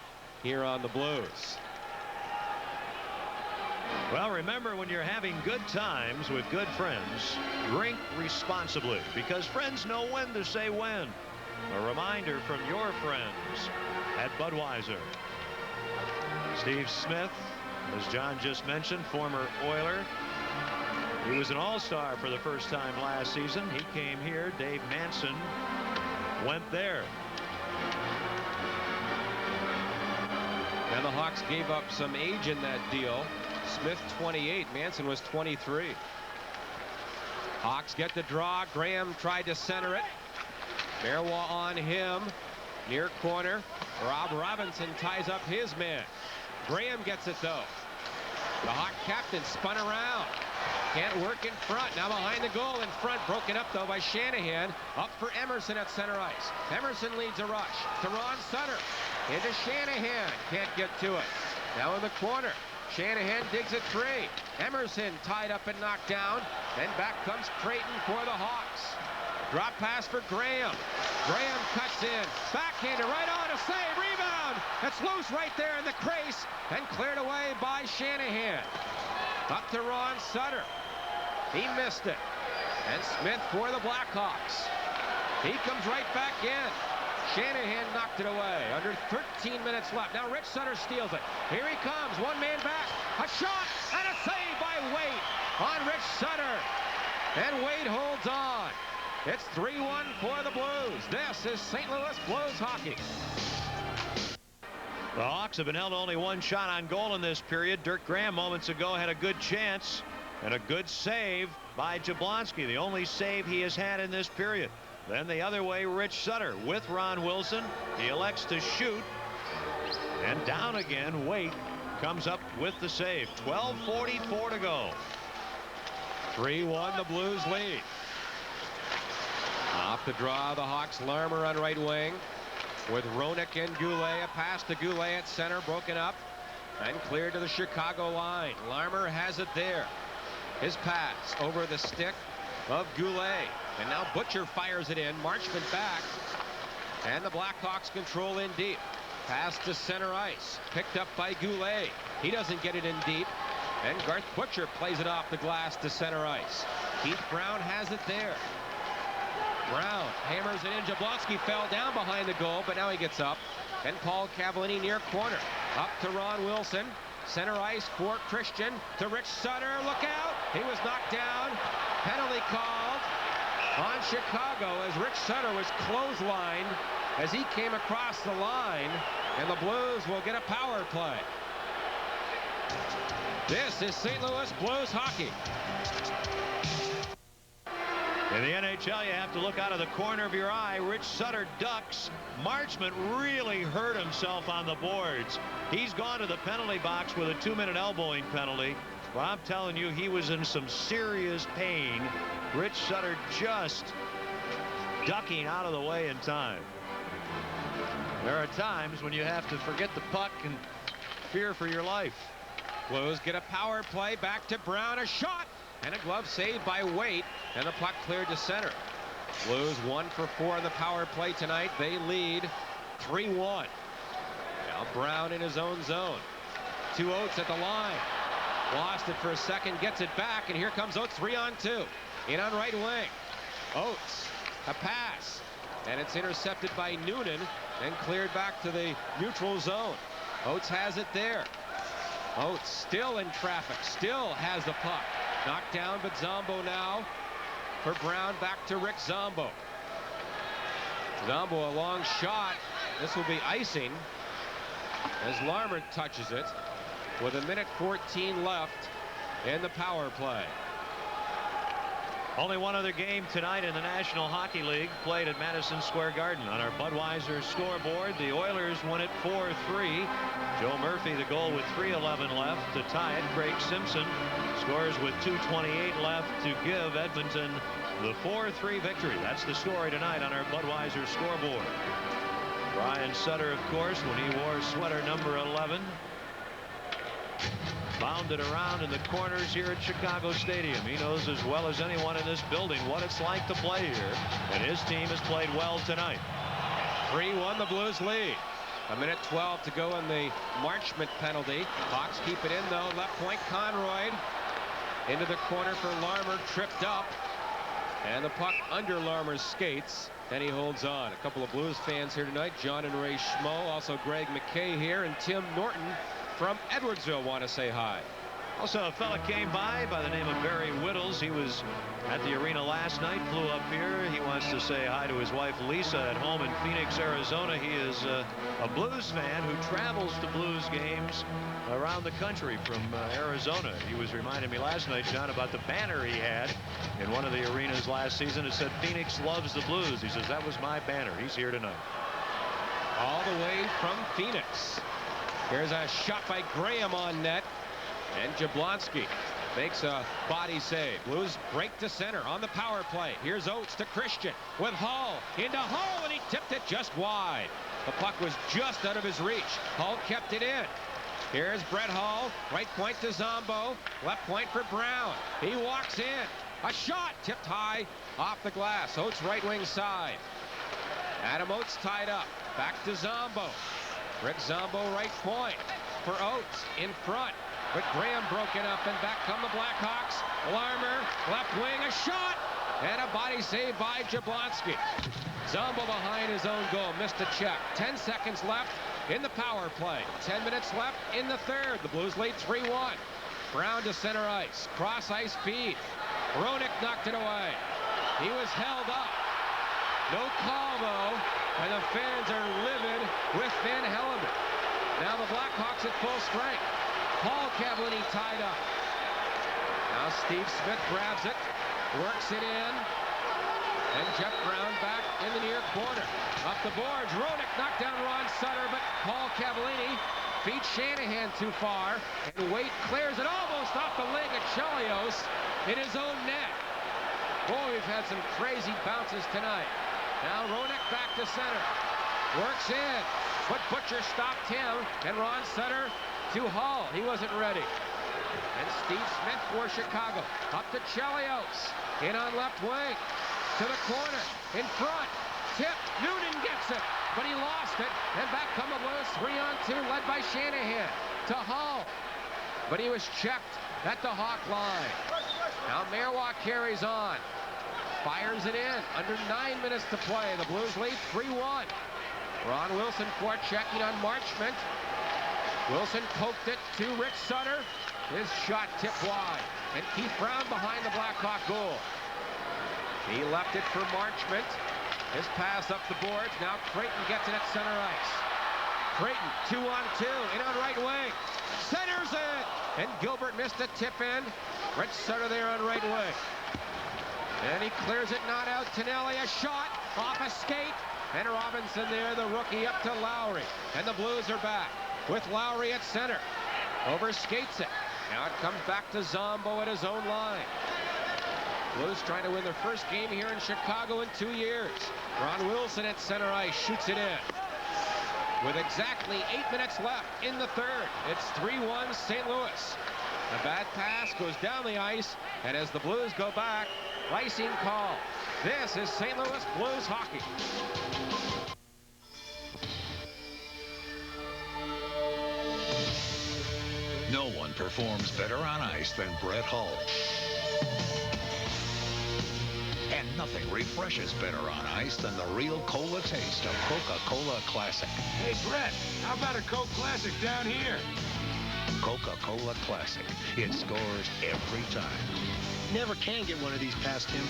here on the Blues. Well, remember, when you're having good times with good friends, drink responsibly, because friends know when to say when. A reminder from your friends at Budweiser. Steve Smith, as John just mentioned, former Oiler. He was an all-star for the first time last season. He came here. Dave Manson went there. And the Hawks gave up some age in that deal. Smith 28, Manson was 23. Hawks get the draw. Graham tried to center it. Marois on him. Near corner. Rob Robinson ties up his man. Graham gets it though. The Hawk captain spun around. Can't work in front. Now behind the goal in front. Broken up though by Shanahan. Up for Emerson at center ice. Emerson leads a rush to Ron Sutter. Into Shanahan. Can't get to it. Now in the corner. Shanahan digs a three. Emerson tied up and knocked down. Then back comes Creighton for the Hawks. Drop pass for Graham. Graham cuts in. Backhander right on. A save. Rebound. It's loose right there in the crease. And cleared away by Shanahan. Up to Ron Sutter. He missed it. And Smith for the Blackhawks. He comes right back in. Shanahan knocked it away. Under 13 minutes left. Now Rich Sutter steals it. Here he comes. One man back. A shot and a save by Waite on Rich Sutter. And Waite holds on. It's 3-1 for the Blues. This is St. Louis Blues hockey. The Hawks have been held to only one shot on goal in this period. Dirk Graham moments ago had a good chance and a good save by Jablonski. The only save he has had in this period. Then the other way, Rich Sutter with Ron Wilson. He elects to shoot. And down again, Waite comes up with the save. 12:44 to go. 3-1 the Blues lead. Off the draw, the Hawks. Larmer on right wing. With Roenick and Goulet. A pass to Goulet at center. Broken up. And cleared to the Chicago line. Larmer has it there. His pass over the stick of Goulet. And now Butcher fires it in. Marchment back. And the Blackhawks control in deep. Pass to center ice. Picked up by Goulet. He doesn't get it in deep. And Garth Butcher plays it off the glass to center ice. Keith Brown has it there. Brown hammers it in. Jablonski fell down behind the goal, but now he gets up. And Paul Cavallini near corner. Up to Ron Wilson. Center ice for Christian. To Rich Sutter. Look out. He was knocked down. Penalty called on Chicago as Rich Sutter was clotheslined as he came across the line. And the Blues will get a power play. This is St. Louis Blues hockey. In the NHL, you have to look out of the corner of your eye. Rich Sutter ducks. Marchment really hurt himself on the boards. He's gone to the penalty box with a 2-minute elbowing penalty. Well, I'm telling you, he was in some serious pain. Rich Sutter just ducking out of the way in time. There are times when you have to forget the puck and fear for your life. Blues get a power play. Back to Brown. A shot. And a glove saved by Waite. And the puck cleared to center. Blues 1 for 4 on the power play tonight. They lead 3-1. Now Brown in his own zone. 2 Oates at the line. Lost it for a second. Gets it back. And here comes Oates 3-on-2. In on right wing. Oates. A pass. And it's intercepted by Noonan. And cleared back to the neutral zone. Oates has it there. Oates still in traffic. Still has the puck. Knocked down, but Zombo now for Brown. Back to Rick Zombo. Zombo a long shot. This will be icing as Larmer touches it with 1:14 left in the power play. Only one other game tonight in the National Hockey League played at Madison Square Garden. On our Budweiser scoreboard, the Oilers won it 4-3. Joe Murphy, the goal with 3:11 left to tie it. Craig Simpson scores with 2:28 left to give Edmonton the 4-3 victory. That's the story tonight on our Budweiser scoreboard. Ron Sutter, of course, when he wore sweater number 11, bounded around in the corners here at Chicago Stadium. He knows as well as anyone in this building what it's like to play here, and his team has played well tonight. 3-1 the Blues lead. 1:12 to go on the Marchment penalty. Hawks keep it in though. Left point Conroy into the corner for Larmer, tripped up, and the puck under Larmer's skates, and he holds on. A couple of Blues fans here tonight, John and Ray Schmo, also Greg McKay here, and Tim Norton from Edwardsville want to say hi. Also, a fella came by the name of Barry Whittles. He was at the arena last night, flew up here. He wants to say hi to his wife Lisa at home in Phoenix, Arizona. He is a Blues fan who travels to Blues games around the country from Arizona. He was reminding me last night, John, about the banner he had in one of the arenas last season. It said, "Phoenix loves the Blues." He says, "That was my banner." He's here tonight. All the way from Phoenix. Here's a shot by Graham on net. And Jablonski makes a body save. Blues break to center on the power play. Here's Oates to Christian with Hull into Hull, and he tipped it just wide. The puck was just out of his reach. Hull kept it in. Here's Brett Hull, right point to Zombo, left point for Brown. He walks in. A shot tipped high off the glass. Oates right wing side. Adam Oates tied up. Back to Zombo. Rick Zombo right point for Oates in front. But Graham broken up, and back come the Blackhawks. Larmer, left wing, a shot, and a body save by Jablonski. Zombo behind his own goal, missed a check. 10 seconds left in the power play. 10 minutes left in the third. The Blues lead 3-1. Brown to center ice, cross ice feed. Roenick knocked it away. He was held up. No call though, and the fans are livid with Van Hellemond. Now the Blackhawks at full strength. Paul Cavallini tied up. Now Steve Smith grabs it, works it in, and Jeff Brown back in the near corner. Up the boards, Roenick knocked down Ron Sutter, but Paul Cavallini feeds Shanahan too far, and Waite clears it almost off the leg of Chelios in his own net. Boy, we've had some crazy bounces tonight. Now Roenick back to center, works in, but Butcher stopped him, and Ron Sutter to Hull. He wasn't ready. And Steve Smith for Chicago. Up to Chelios. In on left wing. To the corner. In front. Tip. Noonan gets it. But he lost it. And back come the Blues. 3-on-2 led by Shanahan. To Hull. But he was checked at the Hawk line. Now Marois carries on. Fires it in. Under 9 minutes to play. The Blues lead 3-1. Ron Wilson forechecking on Marchment. Wilson poked it to Rick Sutter. His shot tipped wide. And Keith Brown behind the Blackhawk goal. He left it for Marchment. His pass up the boards. Now Creighton gets it at center ice. Creighton 2-on-2. In on right wing. Centers it. And Gilbert missed a tip in. Rick Sutter there on right wing. And he clears it not out. Tonelli a shot off a skate. And Robinson there, the rookie, up to Lowry. And the Blues are back with Lowry at center. Overskates it. Now it comes back to Zombo at his own line. Blues trying to win their first game here in Chicago in 2 years. Ron Wilson at center ice shoots it in. With exactly 8 minutes left in the third, it's 3-1 St. Louis. A bad pass goes down the ice, and as the Blues go back, icing call. This is St. Louis Blues hockey. No one performs better on ice than Brett Hull. And nothing refreshes better on ice than the real cola taste of Coca-Cola Classic. Hey, Brett, how about a Coke Classic down here? Coca-Cola Classic. It scores every time. Never can get one of these past him.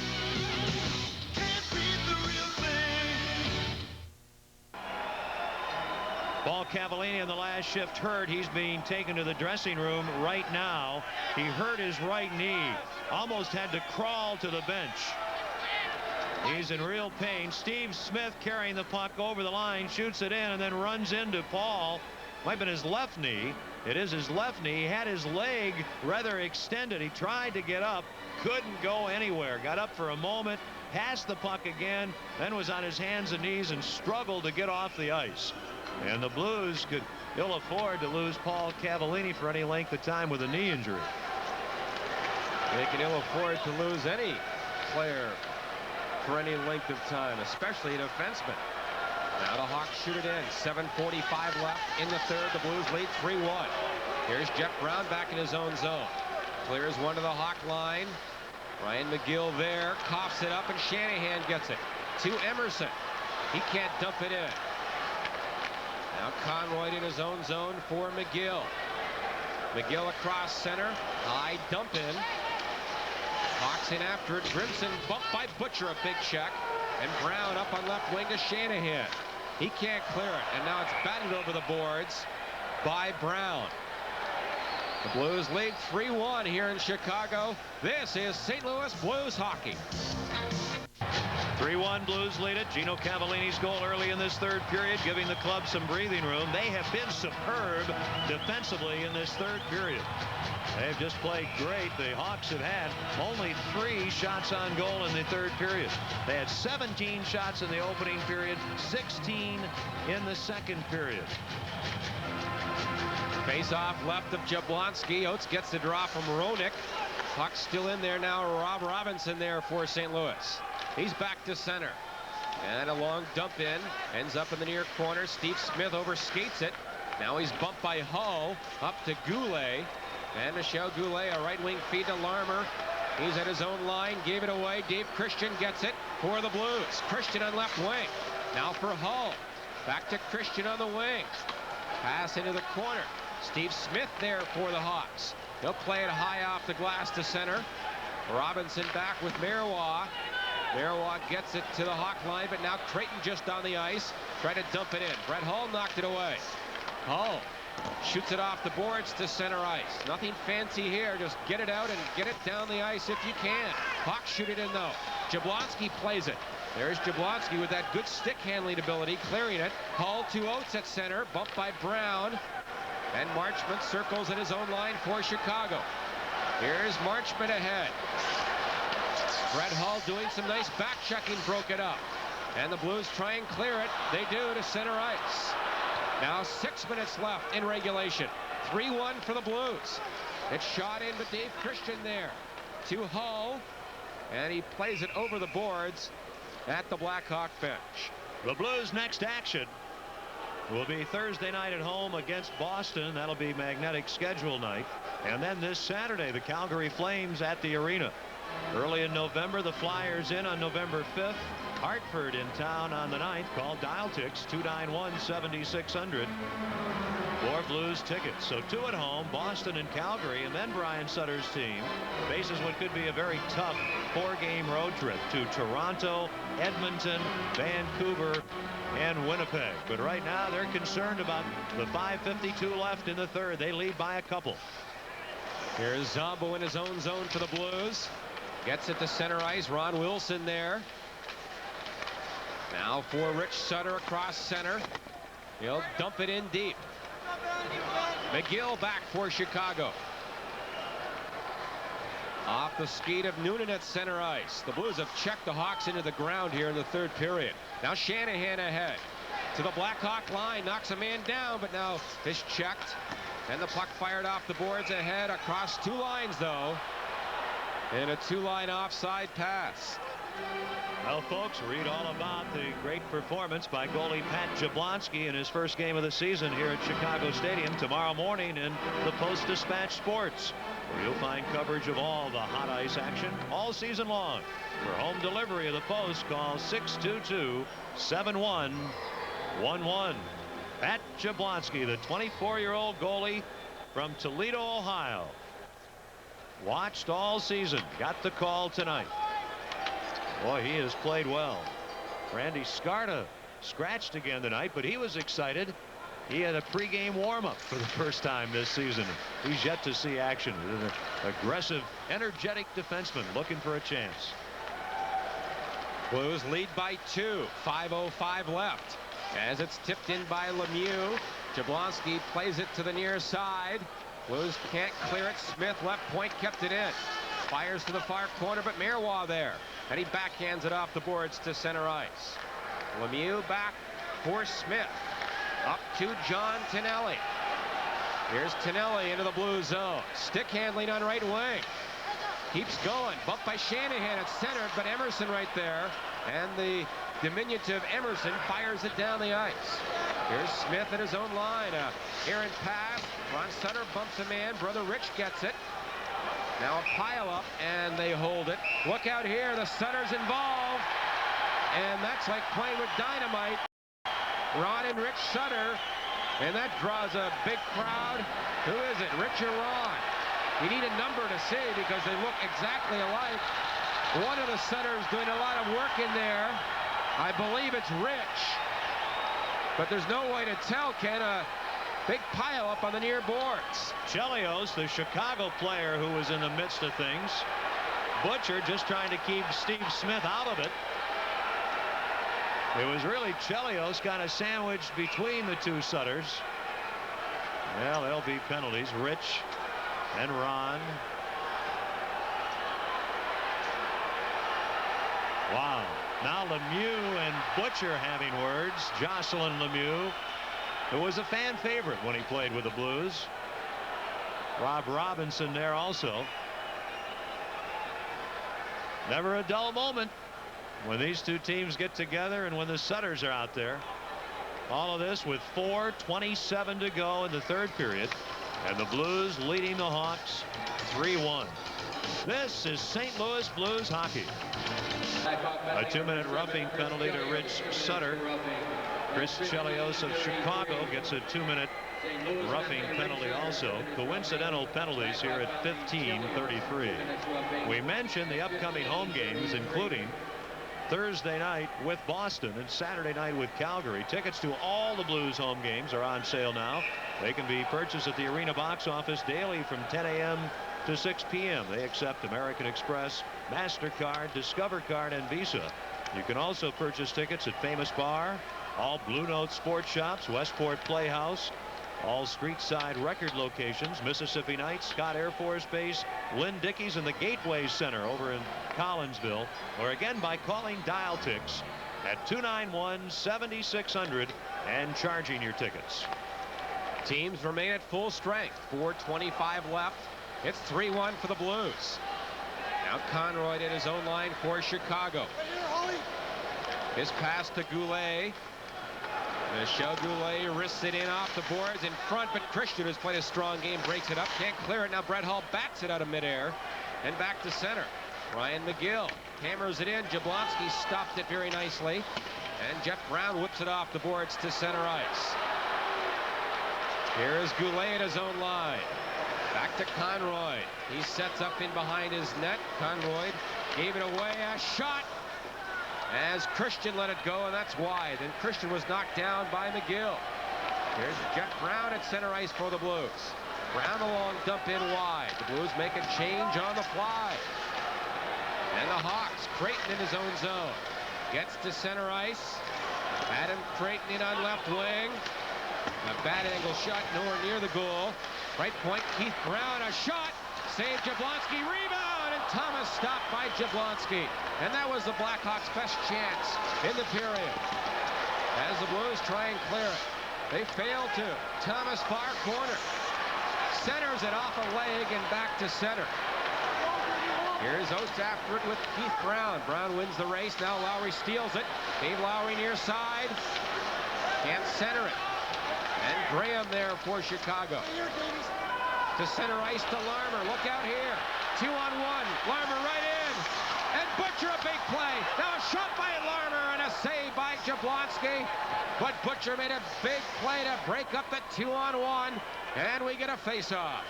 Paul Cavallini in the last shift hurt. He's being taken to the dressing room right now. He hurt his right knee. Almost had to crawl to the bench. He's in real pain. Steve Smith carrying the puck over the line, shoots it in, and then runs into Paul. Might have been his left knee. It is his left knee. He had his leg rather extended. He tried to get up, couldn't go anywhere. Got up for a moment, passed the puck again, then was on his hands and knees and struggled to get off the ice. And the Blues could ill afford to lose Paul Cavallini for any length of time with a knee injury. They can ill afford to lose any player for any length of time, especially a defenseman. Now the Hawks shoot it in. 7:45 left in the third. The Blues lead 3-1. Here's Jeff Brown back in his own zone. Clears one to the Hawk line. Ryan McGill there. Coughs it up, and Shanahan gets it to Emerson. He can't dump it in. Now Conroy in his own zone for McGill. McGill across center. High dump in. Hawks in after it. Grimson bumped by Butcher, a big check. And Brown up on left wing to Shanahan. He can't clear it, and now it's batted over the boards by Brown. The Blues lead 3-1 here in Chicago. This is St. Louis Blues hockey. 3-1 Blues lead it. Gino Cavallini's goal early in this third period, giving the club some breathing room. They have been superb defensively in this third period. They've just played great. The Hawks have had only 3 shots on goal in the third period. They had 17 shots in the opening period, 16 in the second period. Face off left of Jablonski. Oates gets the draw from Roenick. Puck still in there now. Rob Robinson there for St. Louis. He's back to center. And a long dump in. Ends up in the near corner. Steve Smith overskates it. Now he's bumped by Hull. Up to Goulet. And Michel Goulet, a right wing feed to Larmer. He's at his own line. Gave it away. Dave Christian gets it for the Blues. Christian on left wing. Now for Hull. Back to Christian on the wing. Pass into the corner. Steve Smith there for the Hawks. He'll play it high off the glass to center. Robinson back with Marois. Marois gets it to the Hawk line, but now Creighton just on the ice. Tried to dump it in. Brett Hull knocked it away. Hull shoots it off the boards to center ice. Nothing fancy here. Just get it out and get it down the ice if you can. Hawks shoot it in though. Jablonski plays it. There's Jablonski with that good stick handling ability, clearing it. Hull to Oates at center, bumped by Brown. And Marchment circles at his own line for Chicago. Here's Marchment ahead. Brett Hull doing some nice back checking, broke it up. And the Blues try and clear it. They do to center ice. Now 6 minutes left in regulation. 3-1 for the Blues. It's shot in, but Dave Christian there to Hull. And he plays it over the boards at the Blackhawk bench. The Blues' next action will be Thursday night at home against Boston. That'll be magnetic schedule night. And then this Saturday, the Calgary Flames at the arena. Early in November, the Flyers in on November 5th. Hartford in town on the 9th. Call Dial-Tix 291-7600 for Blues tickets. So 2 at home, Boston and Calgary, and then Brian Sutter's team faces what could be a very tough 4-game road trip to Toronto, Edmonton, Vancouver, and Winnipeg. But right now they're concerned about the 5:52 left in the third. They lead by a couple. Here's Zombo in his own zone for the Blues. Gets it to center ice. Ron Wilson there. Now for Rich Sutter across center. He'll dump it in deep. McGill back for Chicago. Off the skate of Noonan at center ice. The Blues have checked the Hawks into the ground here in the third period. Now Shanahan ahead to the Blackhawk line. Knocks a man down, but now it's checked. And the puck fired off the boards ahead across 2 lines, though. And a 2-line offside pass. Well, folks, read all about the great performance by goalie Pat Jablonski in his first game of the season here at Chicago Stadium tomorrow morning in the Post-Dispatch Sports, where you'll find coverage of all the hot ice action all season long. For home delivery of the Post, call 622-7111. Pat Jablonski, the 24-year-old goalie from Toledo, Ohio. Watched all season, got the call tonight. Boy, he has played well. Randy Scarta scratched again tonight, but he was excited. He had a pregame warm-up for the first time this season. He's yet to see action. An aggressive, energetic defenseman looking for a chance. Blues lead by 2. 5:05 left. As it's tipped in by Lemieux. Jablonski plays it to the near side. Blues can't clear it. Smith left point, kept it in. Fires to the far corner, but Marois there. And he backhands it off the boards to center ice. Lemieux back for Smith. Up to John Tonelli. Here's Tonelli into the blue zone. Stick handling on right wing. Keeps going. Bumped by Shanahan at center, but Emerson right there. And the diminutive Emerson fires it down the ice. Here's Smith at his own line. Errant pass. Ron Sutter bumps a man. Brother Rich gets it. Now a pile up, and they hold it. Look out here. The Sutter's involved. And that's like playing with dynamite. Ron and Rich Sutter. And that draws a big crowd. Who is it? Rich or Ron? You need a number to see because they look exactly alike. One of the Sutters doing a lot of work in there. I believe it's Rich. But there's no way to tell, Ken. A big pile up on the near boards. Chelios, the Chicago player who was in the midst of things. Butcher just trying to keep Steve Smith out of it. It was really Chelios kind of sandwiched between the two Sutters. Well, there'll be penalties. Rich and Ron. Wow. Now Lemieux and Butcher having words. Jocelyn Lemieux, who was a fan favorite when he played with the Blues. Rob Robinson there also. Never a dull moment when these two teams get together and when the Sutters are out there. All of this with 4:27 to go in the third period, and the Blues leading the Hawks 3-1. This is St. Louis Blues hockey. A 2-minute roughing penalty to Rich Sutter. Chris Chelios of Chicago gets a 2-minute roughing penalty also. Coincidental penalties here at 15:33. We mentioned the upcoming home games, including Thursday night with Boston and Saturday night with Calgary. Tickets to all the Blues home games are on sale now. They can be purchased at the arena box office daily from 10 a.m. to 6 p.m. They accept American Express, MasterCard, Discover Card, and Visa. You can also purchase tickets at Famous Bar, all Blue Note sports shops, Westport Playhouse, all street-side record locations, Mississippi Nights, Scott Air Force Base, Lynn Dickey's, and the Gateway Center over in Collinsville, or again by calling Dial-Tix at 291-7600 and charging your tickets. Teams remain at full strength. 4:25 left. It's 3-1 for the Blues. Now Conroy at his own line for Chicago. His pass to Goulet. Michel Goulet wrists it in off the boards in front, but Christian, who's played a strong game, breaks it up. Can't clear it. Now Brett Hull bats it out of midair and back to center. Ryan McGill hammers it in. Jablonski stopped it very nicely. And Jeff Brown whips it off the boards to center ice. Here is Goulet at his own line. Back to Conroy. He sets up in behind his net. Conroy gave it away. A shot as Christian let it go, and that's wide. And Christian was knocked down by McGill. Here's Jeff Brown at center ice for the Blues. Brown a long dump in wide. The Blues make a change on the fly. And the Hawks, Creighton in his own zone. Gets to center ice. Adam Creighton in on left wing. A bad angle shot nowhere near the goal. Right point, Keith Brown, a shot. Saved Jablonski, rebound, and Thomas stopped by Jablonski. And that was the Blackhawks' best chance in the period. As the Blues try and clear it, they fail to. Thomas far corner. Centers it off a leg and back to center. Here's Oates after it with Keith Brown. Brown wins the race. Now Lowry steals it. Dave Lowry near side. Can't center it. And Graham there for Chicago. To center ice to Larmer. Look out here. 2-on-1. Larmer right in. And Butcher a big play. Now a shot by Larmer and a save by Jablonski. But Butcher made a big play to break up the 2-on-1. And we get a face-off.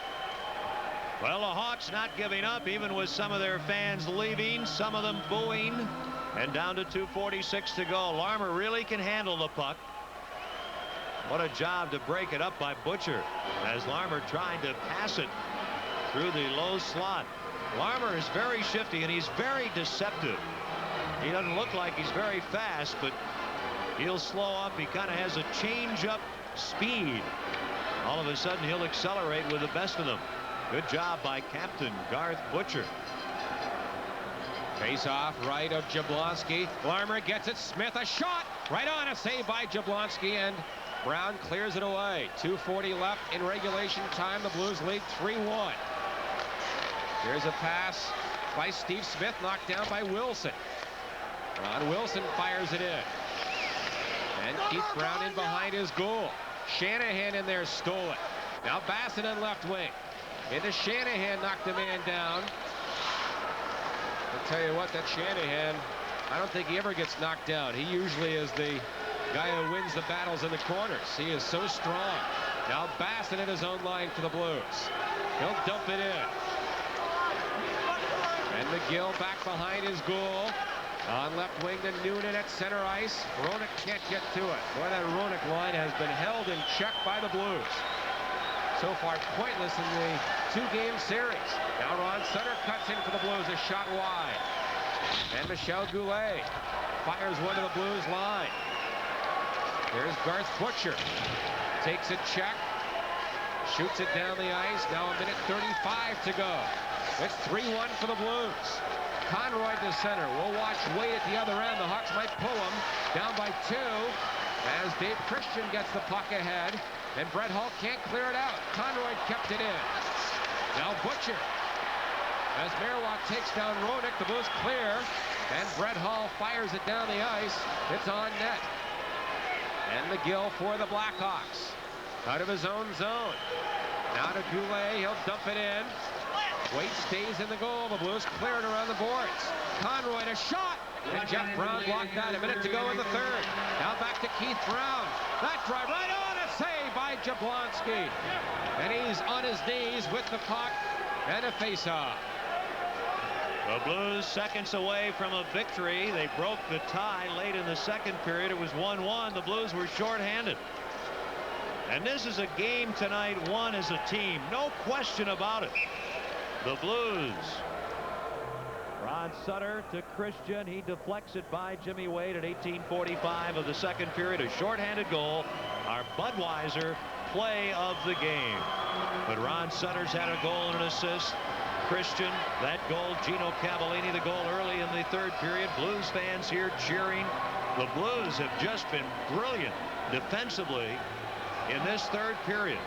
Well, the Hawks not giving up, even with some of their fans leaving, some of them booing. And down to 2:46 to go. Larmer really can handle the puck. What a job to break it up by Butcher as Larmer tried to pass it through the low slot. Larmer is very shifty and he's very deceptive. He doesn't look like he's very fast, but he'll slow up. He kind of has a change-up speed. All of a sudden he'll accelerate with the best of them. Good job by Captain Garth Butcher. Face off right of Jablonski. Larmer gets it. Smith a shot right on, a save by Jablonski, and Brown clears it away. 2:40 left in regulation time. The Blues lead 3-1. Here's a pass by Steve Smith, knocked down by Wilson. Ron Wilson fires it in. And Keith Brown in behind his goal. Shanahan in there stole it. Now Bassett in left wing. Into Shanahan, knocked the man down. I'll tell you what, that Shanahan, I don't think he ever gets knocked down. He usually is the guy who wins the battles in the corners. He is so strong. Now Bassett in his own line for the Blues. He'll dump it in. And McGill back behind his goal. On left wing to Noonan at center ice. Roenick can't get to it. Boy, that Roenick line has been held in check by the Blues. So far pointless in the two-game series. Now Ron Sutter cuts in for the Blues, a shot wide. And Michel Goulet fires one to the Blues line. Here's Garth Butcher. Takes a check. Shoots it down the ice. Now a minute 35 to go. It's 3-1 for the Blues. Conroy to center. We'll watch Waite at the other end. The Hawks might pull him. Down by 2 as Dave Christian gets the puck ahead. And Brett Hull can't clear it out. Conroy kept it in. Now Butcher. As Merlock takes down Roenick, the Blues clear. And Brett Hull fires it down the ice. It's on net. And McGill for the Blackhawks. Out of his own zone. Now to Goulet. He'll dump it in. Waite stays in the goal. The Blues clear it around the boards. Conroy a shot. And Jeff Brown blocked that. A minute to go in the third. Now back to Keith Brown. That drive right on. A save by Jablonski. And he's on his knees with the puck. And a face-off. The Blues seconds away from a victory. They broke the tie late in the second period. It was 1-1. The Blues were shorthanded. And this is a game tonight won as a team. No question about it. The Blues. Ron Sutter to Christian. He deflects it by Jimmy Waite at 18:45 of the second period. A shorthanded goal. Our Budweiser play of the game. But Ron Sutter's had a goal and an assist. Christian, that goal. Gino Cavallini, the goal early in the third period. Blues fans here cheering. The Blues have just been brilliant defensively in this third period.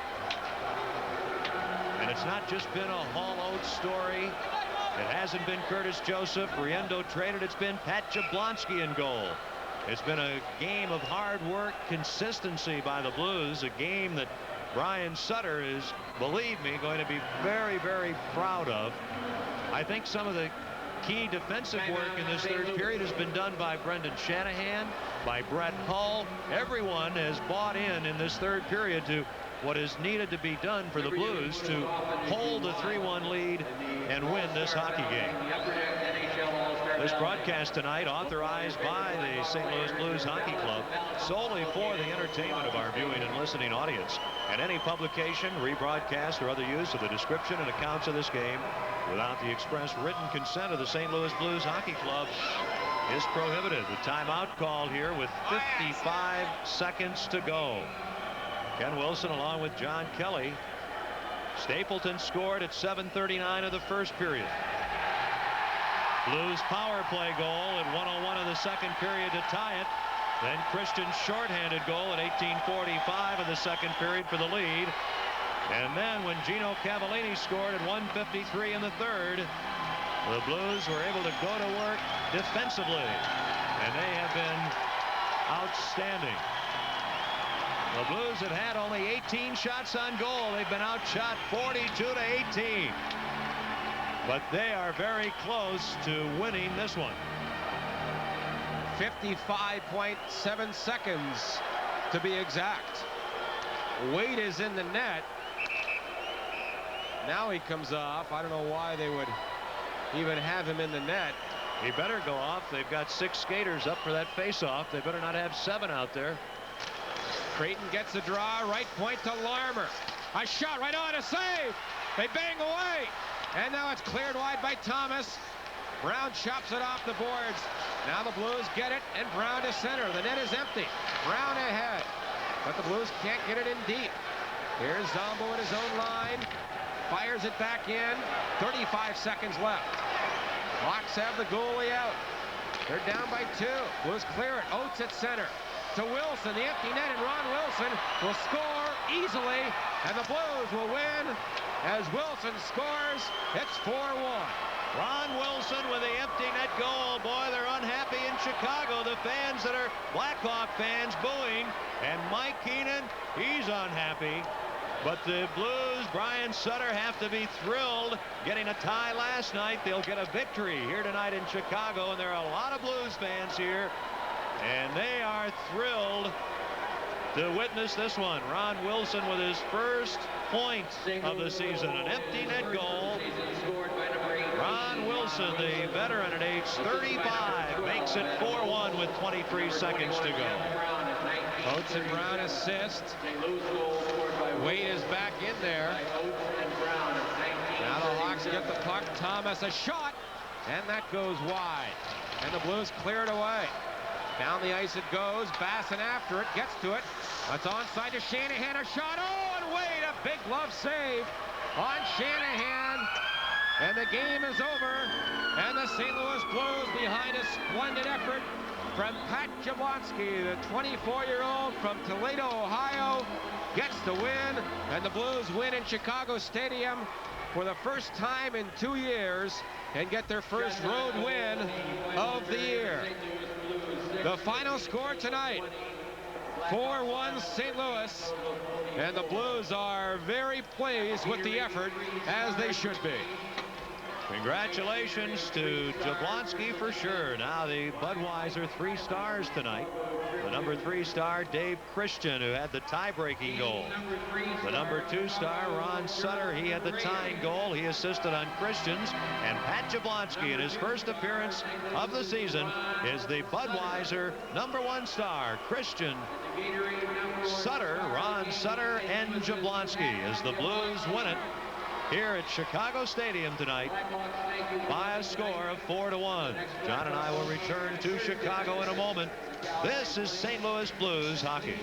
And it's not just been a Hall Oates story. It hasn't been Curtis Joseph. Riendo traded. It's been Pat Jablonski in goal. It's been a game of hard work, consistency by the Blues. A game that Brian Sutter is, believe me, going to be very, very proud of. I think some of the key defensive work in this third period has been done by Brendan Shanahan, by Brett Hull. Everyone has bought in this third period to what is needed to be done for the Blues to hold a 3-1 lead and win this hockey game. This broadcast tonight authorized by the St. Louis Blues Hockey Club solely for the entertainment of our viewing and listening audience. And any publication, rebroadcast, or other use of the description and accounts of this game without the express written consent of the St. Louis Blues Hockey Club is prohibited. The timeout called here with 55 seconds to go. Ken Wilson along with John Kelly. Stapleton scored at 7:39 of the first period. Blues power play goal at 1:01 of the second period to tie it. Then Christian's shorthanded goal at 18:45 of the second period for the lead. And then when Gino Cavallini scored at 1:53 in the third, the Blues were able to go to work defensively. And they have been outstanding. The Blues have had only 18 shots on goal. They've been outshot 42-18. But they are very close to winning this one. 55.7 seconds to be exact. Waite is in the net. Now he comes off. I don't know why they would even have him in the net. He better go off. They've got 6 skaters up for that faceoff. They better not have 7 out there. Creighton gets a draw, right point to Larmer. A shot right on, a save. They bang away. And now it's cleared wide by Thomas. Brown chops it off the boards. Now the Blues get it, and Brown to center. The net is empty. Brown ahead. But the Blues can't get it in deep. Here's Zombo at his own line. Fires it back in. 35 seconds left. Hawks have the goalie out. They're down by 2. Blues clear it. Oates at center. To Wilson, the empty net, and Ron Wilson will score easily, and the Blues will win as Wilson scores. It's 4-1. Ron Wilson with the empty net goal. Boy, they're unhappy in Chicago. The fans that are Blackhawk fans booing. And Mike Keenan, he's unhappy. But the Blues, Brian Sutter, have to be thrilled. Getting a tie last night, they'll get a victory here tonight in Chicago. And there are a lot of Blues fans here. And they are thrilled to witness this one. Ron Wilson with his first point of the season. An empty net goal. Ron Wilson, the veteran at age 35, makes it 4-1 with 23 seconds to go. Oates and Brown assist. Waite is back in there. Now the Hawks get the puck. Thomas a shot, and that goes wide. And the Blues clear it away. Down the ice it goes. Basson after it, gets to it. It's onside to Shanahan. A shot. Oh, and Waite, a big glove save on Shanahan. And the game is over. And the St. Louis Blues, behind a splendid effort from Pat Jablonski, the 24-year-old from Toledo, Ohio, gets the win. And the Blues win in Chicago Stadium for the first time in 2 years and get their first road win of the year. The final score tonight, 4-1 St. Louis, and the Blues are very pleased with the effort, as they should be. Congratulations to Jablonski for sure. Now the Budweiser 3 stars tonight. The number 3 star, Dave Christian, who had the tie-breaking goal. The number 2 star, Ron Sutter, he had the tying goal. He assisted on Christian's. And Pat Jablonski, in his first appearance of the season, is the Budweiser number 1 star. Christian, Sutter, Ron Sutter, and Jablonski as the Blues win it here at Chicago Stadium tonight by a score of 4-1. John and I will return to Chicago in a moment. This is St. Louis Blues hockey.